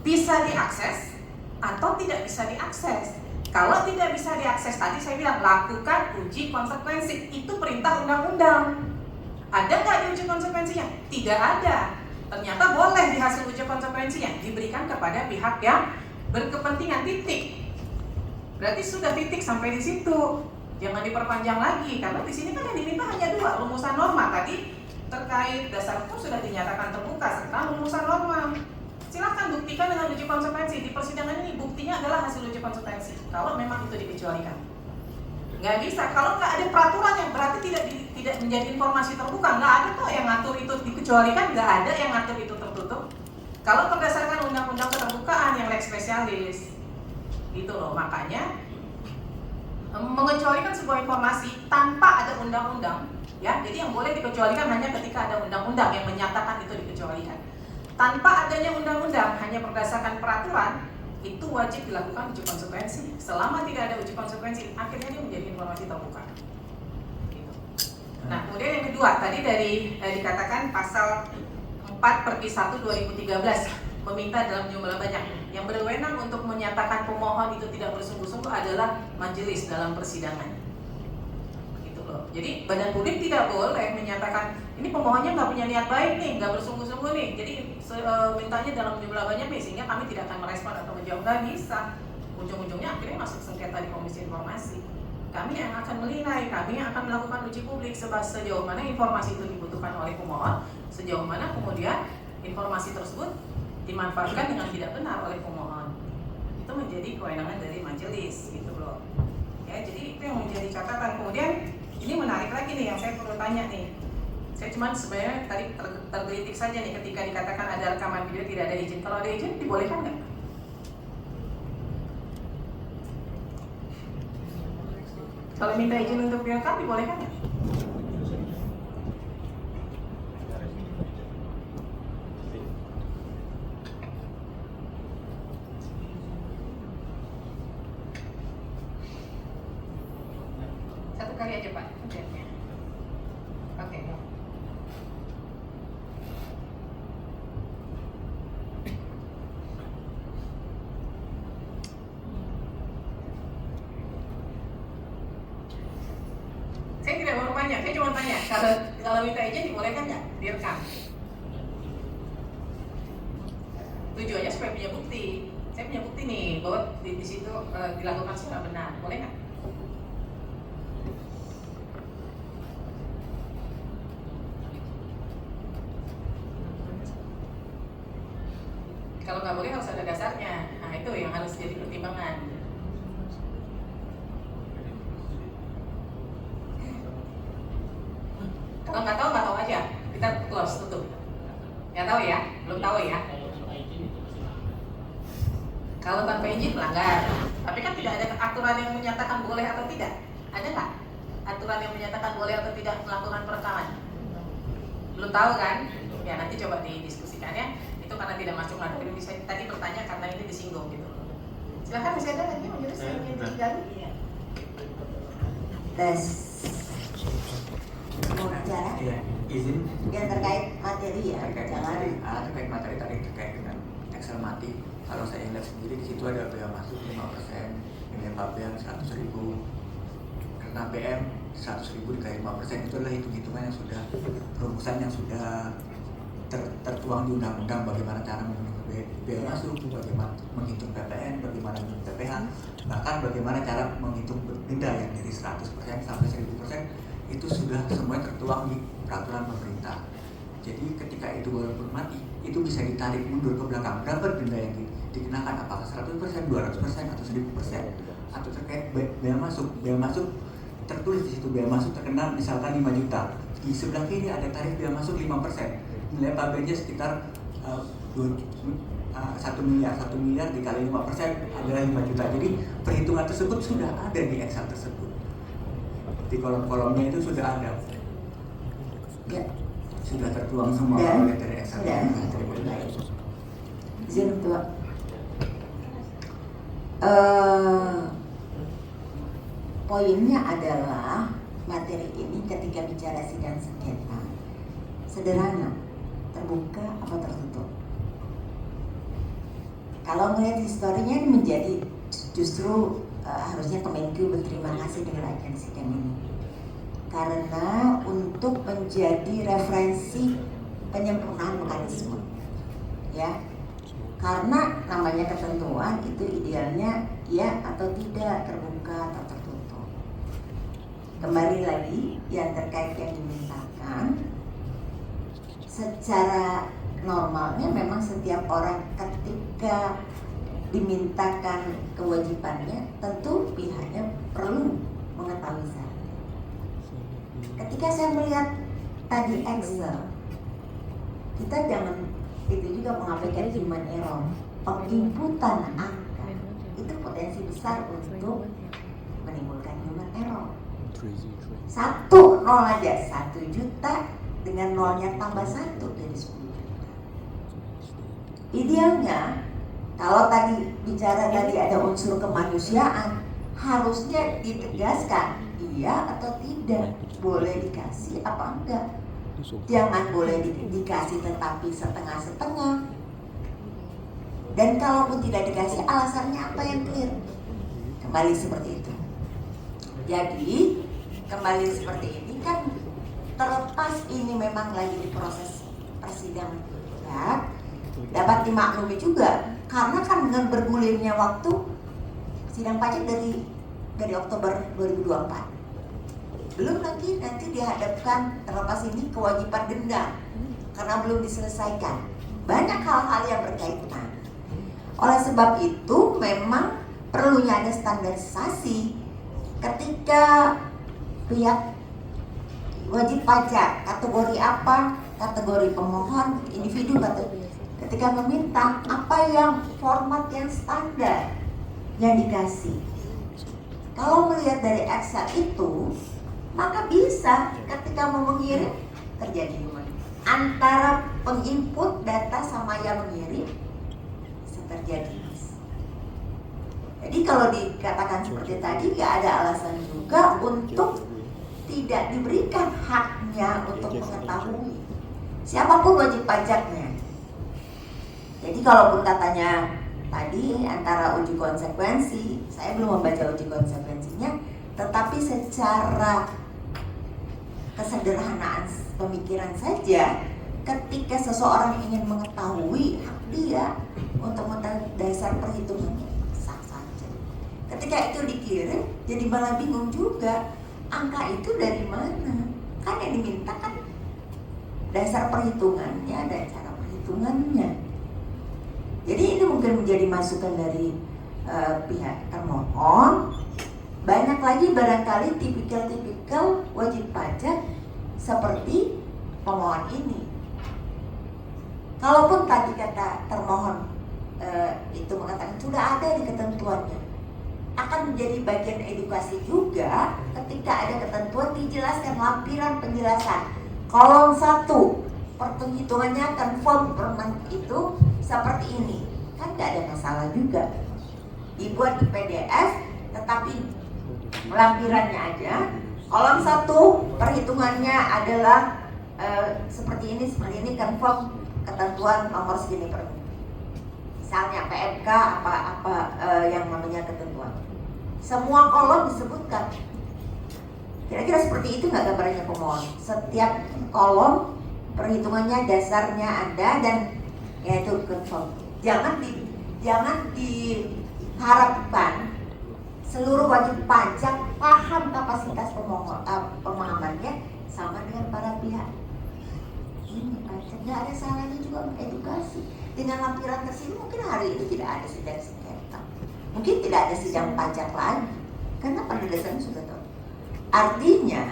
bisa diakses atau tidak bisa diakses. Kalau tidak bisa diakses, tadi saya bilang lakukan uji konsekuensi, itu perintah undang-undang. Ada nggak di uji konsekuensinya? Tidak ada. Ternyata boleh di hasil uji konsekuensinya diberikan kepada pihak yang berkepentingan, titik. Berarti sudah titik sampai di situ. Jangan diperpanjang lagi karena di sini kan yang diminta hanya dua, rumusan norma. Tadi terkait dasar hukum sudah dinyatakan terbuka, sekarang rumusan norma. Silahkan buktikan dengan uji konsekuensi. Di persidangan ini buktinya adalah hasil uji konsekuensi. Kalau memang itu dikecualikan, nggak bisa. Kalau nggak ada peraturan yang berarti tidak menjadi informasi terbuka. Nggak ada kok yang ngatur itu dikecualikan. Nggak ada yang ngatur itu tertutup. Kalau berdasarkan undang-undang keterbukaan yang lex spesialis, itu loh, makanya mengecualikan sebuah informasi tanpa ada undang-undang, ya. Jadi yang boleh dikecualikan hanya ketika ada undang-undang yang menyatakan itu dikecualikan. Tanpa adanya undang-undang, hanya berdasarkan peraturan, itu wajib dilakukan uji konsekuensi. Selama tidak ada uji konsekuensi, akhirnya dia menjadi informasi terbuka. Gitu. Nah, kemudian yang kedua, tadi dikatakan pasal 4/1/2013 meminta dalam jumlah banyak. Yang berwenang untuk menyatakan pemohon itu tidak bersungguh-sungguh adalah majelis dalam persidangan. Gitu loh. Jadi badan publik tidak boleh menyatakan ini pemohonnya nggak punya niat baik nih, nggak bersungguh-sungguh nih. Jadi mintanya dalam jumlah banyak nih, sehingga kami tidak akan merespon atau menjawab. Nggak bisa. Ujung-ujungnya akhirnya masuk sengketa di Komisi Informasi. Kami yang akan menilai, kami yang akan melakukan uji publik sejauh mana informasi itu dibutuhkan oleh pemohon, sejauh mana kemudian informasi tersebut dimanfaatkan dengan tidak benar oleh pemohon. Itu menjadi kewenangan dari majelis, gitu loh. Ya, jadi itu yang menjadi catatan. Kemudian ini menarik lagi nih yang saya perlu tanya nih. Saya cuma sebenarnya tadi tergelitik saja nih ketika dikatakan ada rekaman video tidak ada izin. Kalau ada izin dibolehkan nggak? Kalau minta izin untuk direkam dibolehkan nggak? Satu kali aja Pak. Oke. Saya tidak mau banyak, saya cuma tanya kalau minta izin dibolehkan nggak direkam? Tujuannya supaya punya bukti. Saya punya bukti nih bahwa di situ dilakukan secara benar, boleh nggak? Kalau nggak boleh harus ada dasarnya. Nah itu yang harus jadi pertimbangan. Kalau nggak tahu aja, kita close, tutup. Nggak tahu ya, belum tahu ya. Kalau tanpa izin melanggar. Tapi kan tidak ada aturan yang menyatakan boleh atau tidak. Ada nggak aturan yang menyatakan boleh atau tidak melakukan perekaman? Belum tahu kan? Ya nanti coba didiskusikan ya. Itu karena tidak masuk materi, bisa tadi bertanya karena ini disinggung gitu. Silakan masih ada lagi majelis yang ingin digali? Tes. Mau bicara? Iya, izin Yang terkait materi ya, terkait jangan. materi, terkait materi tadi terkait dengan Excel mati. Kalau saya lihat sendiri di situ ada bea masuk 5%, nilai pabean 100.000, karena BM 100.000 dikali 5% itu adalah hitung-hitungan yang sudah rumusan yang sudah tertuang di undang-undang bagaimana cara menghitung bea masuk, bagaimana menghitung PPN, bagaimana menghitung PPH, bahkan bagaimana cara menghitung denda yang dari 100% sampai 1000% itu sudah semuanya tertuang di peraturan pemerintah. Jadi ketika itu walaupun mati, itu bisa ditarik mundur ke belakang berapa denda yang dikenakan, apakah 100%, 200%, atau 1000%, atau terkait bea masuk. Bea masuk tertulis di situ, bea masuk terkena misalkan 5 juta. Di sebelah kiri ada tarif bea masuk 5%. Nilai pabennya sekitar 1 miliar dikali 5% adalah 5 juta. Jadi perhitungan tersebut sudah ada di Excel tersebut. Di kolom-kolomnya itu sudah ada. Ya. Sudah tertuang semua Dan oleh dari Excel. Izin Ketua. Poinnya adalah materi ini ketika bicara sidang sengketa sederhana, terbuka apa tertutup. Kalau melihat historinya ini menjadi justru harusnya Kemenku berterima kasih dengan ajang sidang ini, karena untuk menjadi referensi penyempurnaan mekanisme, ya. Karena namanya ketentuan itu idealnya ya atau tidak, terbuka atau tertutup. Kembali lagi yang terkait yang dimintakan, secara normalnya memang setiap orang ketika dimintakan kewajibannya tentu pihaknya perlu mengetahui syarat. Ketika saya melihat tadi Excel, kita jangan itu juga mengabaikan human error. Penginputan angka itu potensi besar untuk menimbulkan human error. 1 nol aja 1 juta dengan nolnya tambah 1 jadi 10 juta. Idealnya kalau tadi bicara tadi ada unsur kemanusiaan, harusnya ditegaskan iya atau tidak, boleh dikasih apa enggak. Jangan boleh dikasih tetapi setengah-setengah. Dan kalaupun tidak dikasih, alasannya apa yang clear. Kembali seperti itu. Jadi kembali seperti ini kan, terlepas ini memang lagi di proses persidangan juga, dapat dimaklumi juga karena kan dengan bergulirnya waktu sidang pajak dari Oktober 2024. Belum lagi nanti dihadapkan terlepas ini kewajiban denda karena belum diselesaikan. Banyak hal-hal yang berkaitan. Oleh sebab itu memang perlunya ada standarisasi ketika pihak wajib pajak kategori apa, kategori pemohon, individu ketika meminta apa yang format yang standar yang dikasih. Kalau melihat dari Excel itu, maka bisa ketika mau mengirim terjadi antara penginput data sama yang mengirim bisa terjadi. Jadi kalau dikatakan seperti tadi, nggak ada alasan juga untuk tidak diberikan haknya untuk mengetahui siapapun wajib pajaknya. Jadi kalaupun katanya tadi antara uji konsekuensi, saya belum membaca uji konsekuensinya, tetapi secara kesederhanaan pemikiran saja, ketika seseorang ingin mengetahui hak dia untuk mengetahui dasar perhitungannya, sah saja. Ketika itu dikirim, jadi malah bingung juga, angka itu dari mana? Kan yang diminta kan dasar perhitungannya dan cara perhitungannya. Jadi ini mungkin menjadi masukan dari pihak termohon. Banyak lagi barangkali tipikal-tipikal wajib pajak seperti pemohon ini. Kalaupun tadi kata termohon itu mengatakan sudah ada di ketentuannya, akan menjadi bagian edukasi juga ketika ada ketentuan dijelaskan lampiran penjelasan kolom 1 perhitungannya confirm per month itu seperti ini, kan nggak ada masalah juga. Dibuat di PDF, tetapi lampirannya aja. Kolom 1 perhitungannya adalah seperti ini confirm ketentuan nomor segini per misalnya PMK apa yang namanya ketentuan. Semua kolom disebutkan. Kira-kira seperti itu nggak gambarannya pemohon? Setiap kolom perhitungannya dasarnya ada dan yaitu confirm. Jangan diharapkan seluruh wajib pajak paham kapasitas pemahamannya sama dengan para pihak. Ini pajak nggak ada salahnya juga mengedukasi. Dengan lampiran tersebut mungkin hari ini tidak ada sidang sengketa, mungkin tidak ada sidang pajak lagi karena pada dasarnya sudah tahu. Artinya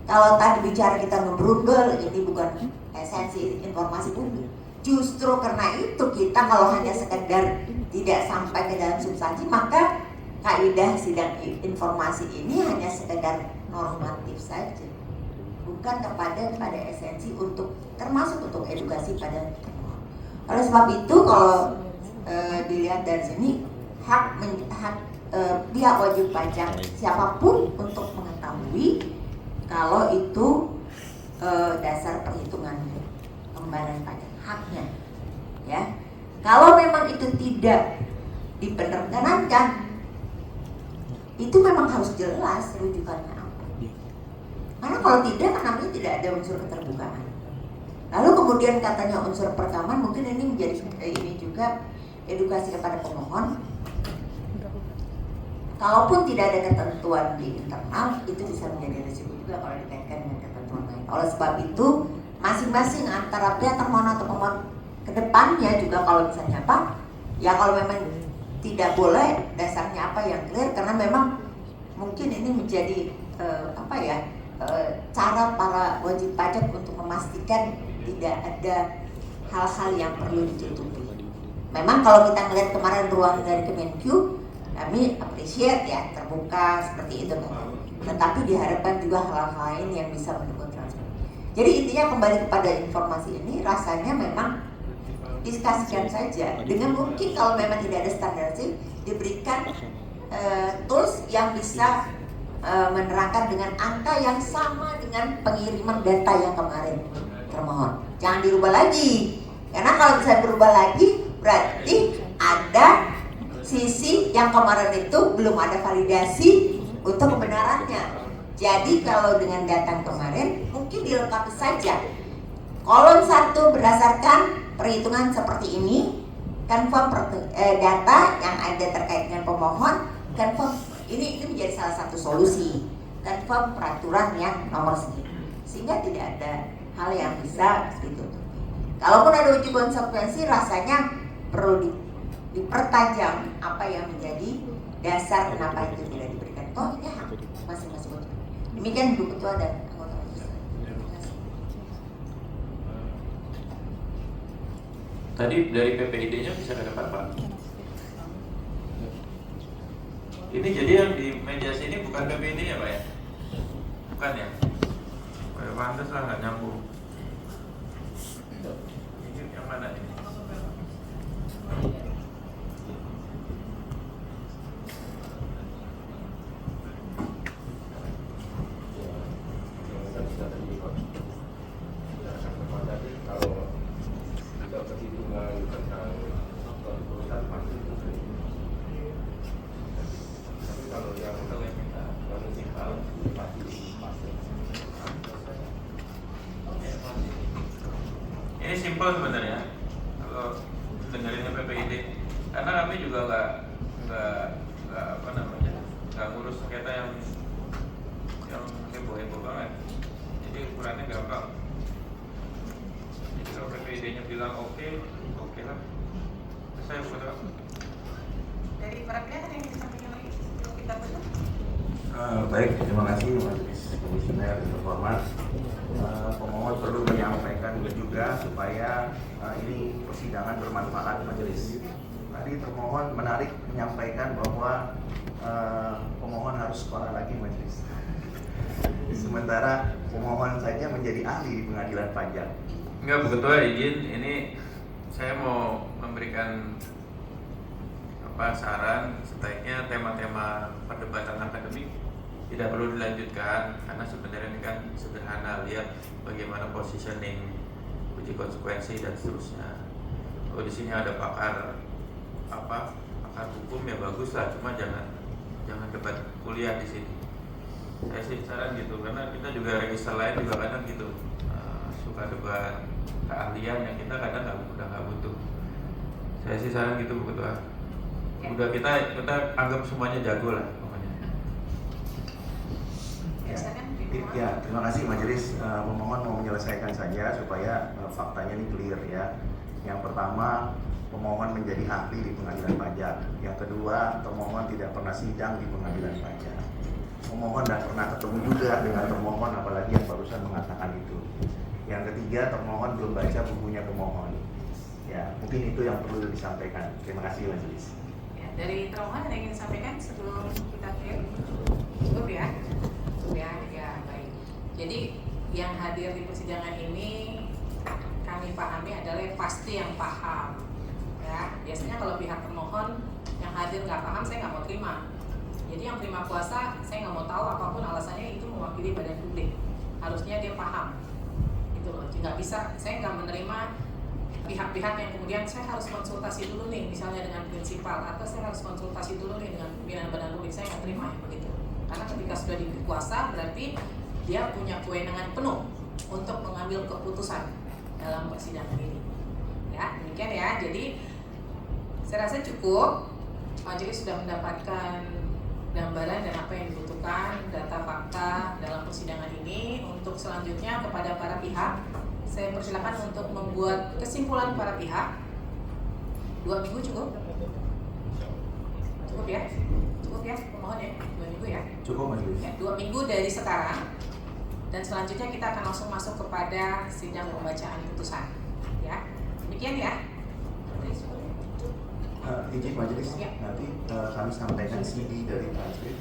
kalau tadi bicara kita ngebrundel, ini bukan esensi informasi publik. Justru karena itu kita kalau hanya sekedar tidak sampai ke dalam substansi, maka kaidah sidang informasi ini hanya sekedar normatif saja, bukan pada esensi untuk termasuk untuk edukasi pada pemohon. Oleh sebab itu kalau dilihat dari sini hak pihak wajib pajak siapapun untuk mengetahui kalau itu dasar perhitungan pembayaran pajak haknya, ya. Kalau memang itu tidak diperkenankan, itu memang harus jelas rujukannya apa. Karena kalau tidak, kan namanya tidak ada unsur keterbukaan. Lalu kemudian katanya unsur perekaman, mungkin ini menjadi ini juga edukasi kepada pemohon. Kalaupun tidak ada ketentuan di internal, itu bisa menjadi risiko juga kalau dikaitkan dengan ketentuan lain. Oleh sebab itu, masing-masing antara pihak termohon atau pemohon ke depannya juga kalau misalnya apa, ya kalau memang tidak boleh dasarnya apa yang clear, karena memang mungkin ini menjadi cara para wajib pajak untuk memastikan tidak ada hal-hal yang perlu ditutupi. Memang kalau kita melihat kemarin ruang dari Kemenkyu, kami appreciate ya terbuka seperti itu, tetapi diharapkan juga hal-hal lain yang bisa mendukung transparansi. Jadi intinya kembali kepada informasi ini, rasanya memang diskusikan saja dengan mungkin kalau memang tidak ada standarisasi, diberikan tools yang bisa menerangkan dengan angka yang sama dengan pengiriman data yang kemarin termohon. Jangan dirubah lagi, karena kalau bisa berubah lagi berarti ada sisi yang kemarin itu belum ada validasi untuk kebenarannya. Jadi kalau dengan data kemarin mungkin dilengkapi saja. Kolom 1 berdasarkan perhitungan seperti ini, confirm data yang ada terkait dengan pemohon, confirm ini menjadi salah satu solusi, confirm peraturan yang nomor segini, sehingga tidak ada hal yang bisa ditutupi. Kalaupun ada uji konsekuensi, rasanya perlu dipertajam apa yang menjadi dasar kenapa itu tidak diberikan. Toh ini hak masing-masing. Demikian Bu Ketua dan anggota majelis. Tadi dari PPID-nya bisa ke depan Pak. Ini jadi yang di mediasi ini bukan PPID-nya Pak ya? Bukan ya? Kayak pantas lah nggak nyambung. Ini yang mana ini? Ini simpel sebenarnya kalau dengerin PPID, karena kami juga nggak ngurus sengketa yang heboh banget. Jadi ukurannya gampang. Jadi kalau PPID-nya bilang oke lah. Saya buat. Dari para pihak yang disampaikan lagi sebelum kita tutup. Baik, terima kasih Majelis Komisioner yang terhormat. Pemohon perlu menyampaikan juga supaya ini persidangan bermanfaat majelis. Tadi termohon menarik menyampaikan bahwa pemohon harus sekolah lagi majelis. Sementara pemohon saja menjadi ahli di pengadilan pajak. Enggak, Bu Ketua izin, ini saya mau memberikan saran sebaiknya tema-tema perdebatan akademik tidak perlu dilanjutkan karena sebenarnya ini kan sederhana, lihat bagaimana positioning, uji konsekuensi dan seterusnya. Kalau di sini ada pakar hukum ya bagus lah, cuma jangan debat kuliah di sini. Saya sih saran gitu, karena kita juga register lain juga kadang gitu suka debat keahlian yang kita kadang udah nggak butuh. Saya sih saran gitu, Bu Ketua. Udah kita anggap semuanya jago lah pokoknya. Ya, terima kasih majelis. Pemohon mau menyelesaikan saja supaya faktanya ini clear ya. Yang pertama, pemohon menjadi ahli di pengadilan pajak. Yang kedua, pemohon tidak pernah sidang di pengadilan pajak. Pemohon tidak pernah ketemu juga dengan termohon, apalagi yang barusan mengatakan itu. Yang ketiga, termohon belum baca bukunya pemohon. Ya, mungkin itu yang perlu disampaikan. Terima kasih majelis. Dari termohon ada yang ingin disampaikan sebelum kita clear? Cukup ya? Cukup ya, baik. Jadi yang hadir di persidangan ini kami pahami adalah pasti yang paham. Ya, biasanya kalau pihak termohon yang hadir nggak paham, saya nggak mau terima. Jadi yang terima kuasa, saya nggak mau tahu apapun alasannya, itu mewakili badan publik. Harusnya dia paham. Itu loh, nggak bisa, saya nggak menerima pihak-pihak yang kemudian saya harus konsultasi dulu nih, misalnya dengan prinsipal, atau saya harus konsultasi dulu nih dengan pimpinan badan publik. Saya nggak terima yang begitu, karena ketika sudah diberi kuasa berarti dia punya kewenangan penuh untuk mengambil keputusan dalam persidangan ini. Ya, demikian ya. Jadi saya rasa cukup, majelis sudah mendapatkan gambaran dan apa yang dibutuhkan, data fakta dalam persidangan ini. Untuk selanjutnya kepada para pihak, saya persilakan untuk membuat kesimpulan para pihak. 2 minggu cukup? Cukup ya? Cukup ya, pemohon ya? 2 minggu ya? Cukup majelis. Ya, 2 minggu dari sekarang. Dan selanjutnya kita akan langsung masuk kepada sidang pembacaan putusan. Ya, demikian ya. Izin majelis, Ya. nanti kami sampaikan CD dari transkrip.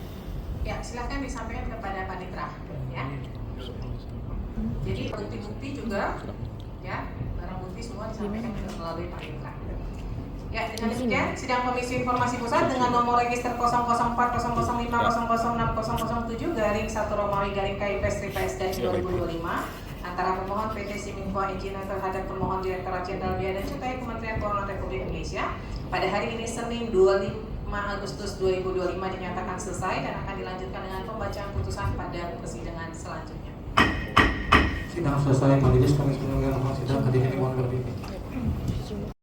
Ya, silakan disampaikan kepada panitra. Ya. Jadi bukti-bukti juga, ya, barang bukti semua disampaikan melalui panitra. Ya, dengan demikian sidang Komisi Informasi Pusat dengan nomor register 0040050006000-1 antara pemohon PT Siminko Engineer terhadap pemohon Direktorat Jenderal Bea dan Cukai Kementerian Keuangan Republik Indonesia pada hari ini Senin 25 Agustus 2025 dinyatakan selesai dan akan dilanjutkan dengan pembacaan putusan pada persidangan selanjutnya. Sidang selesai, majelis kami sebenarnya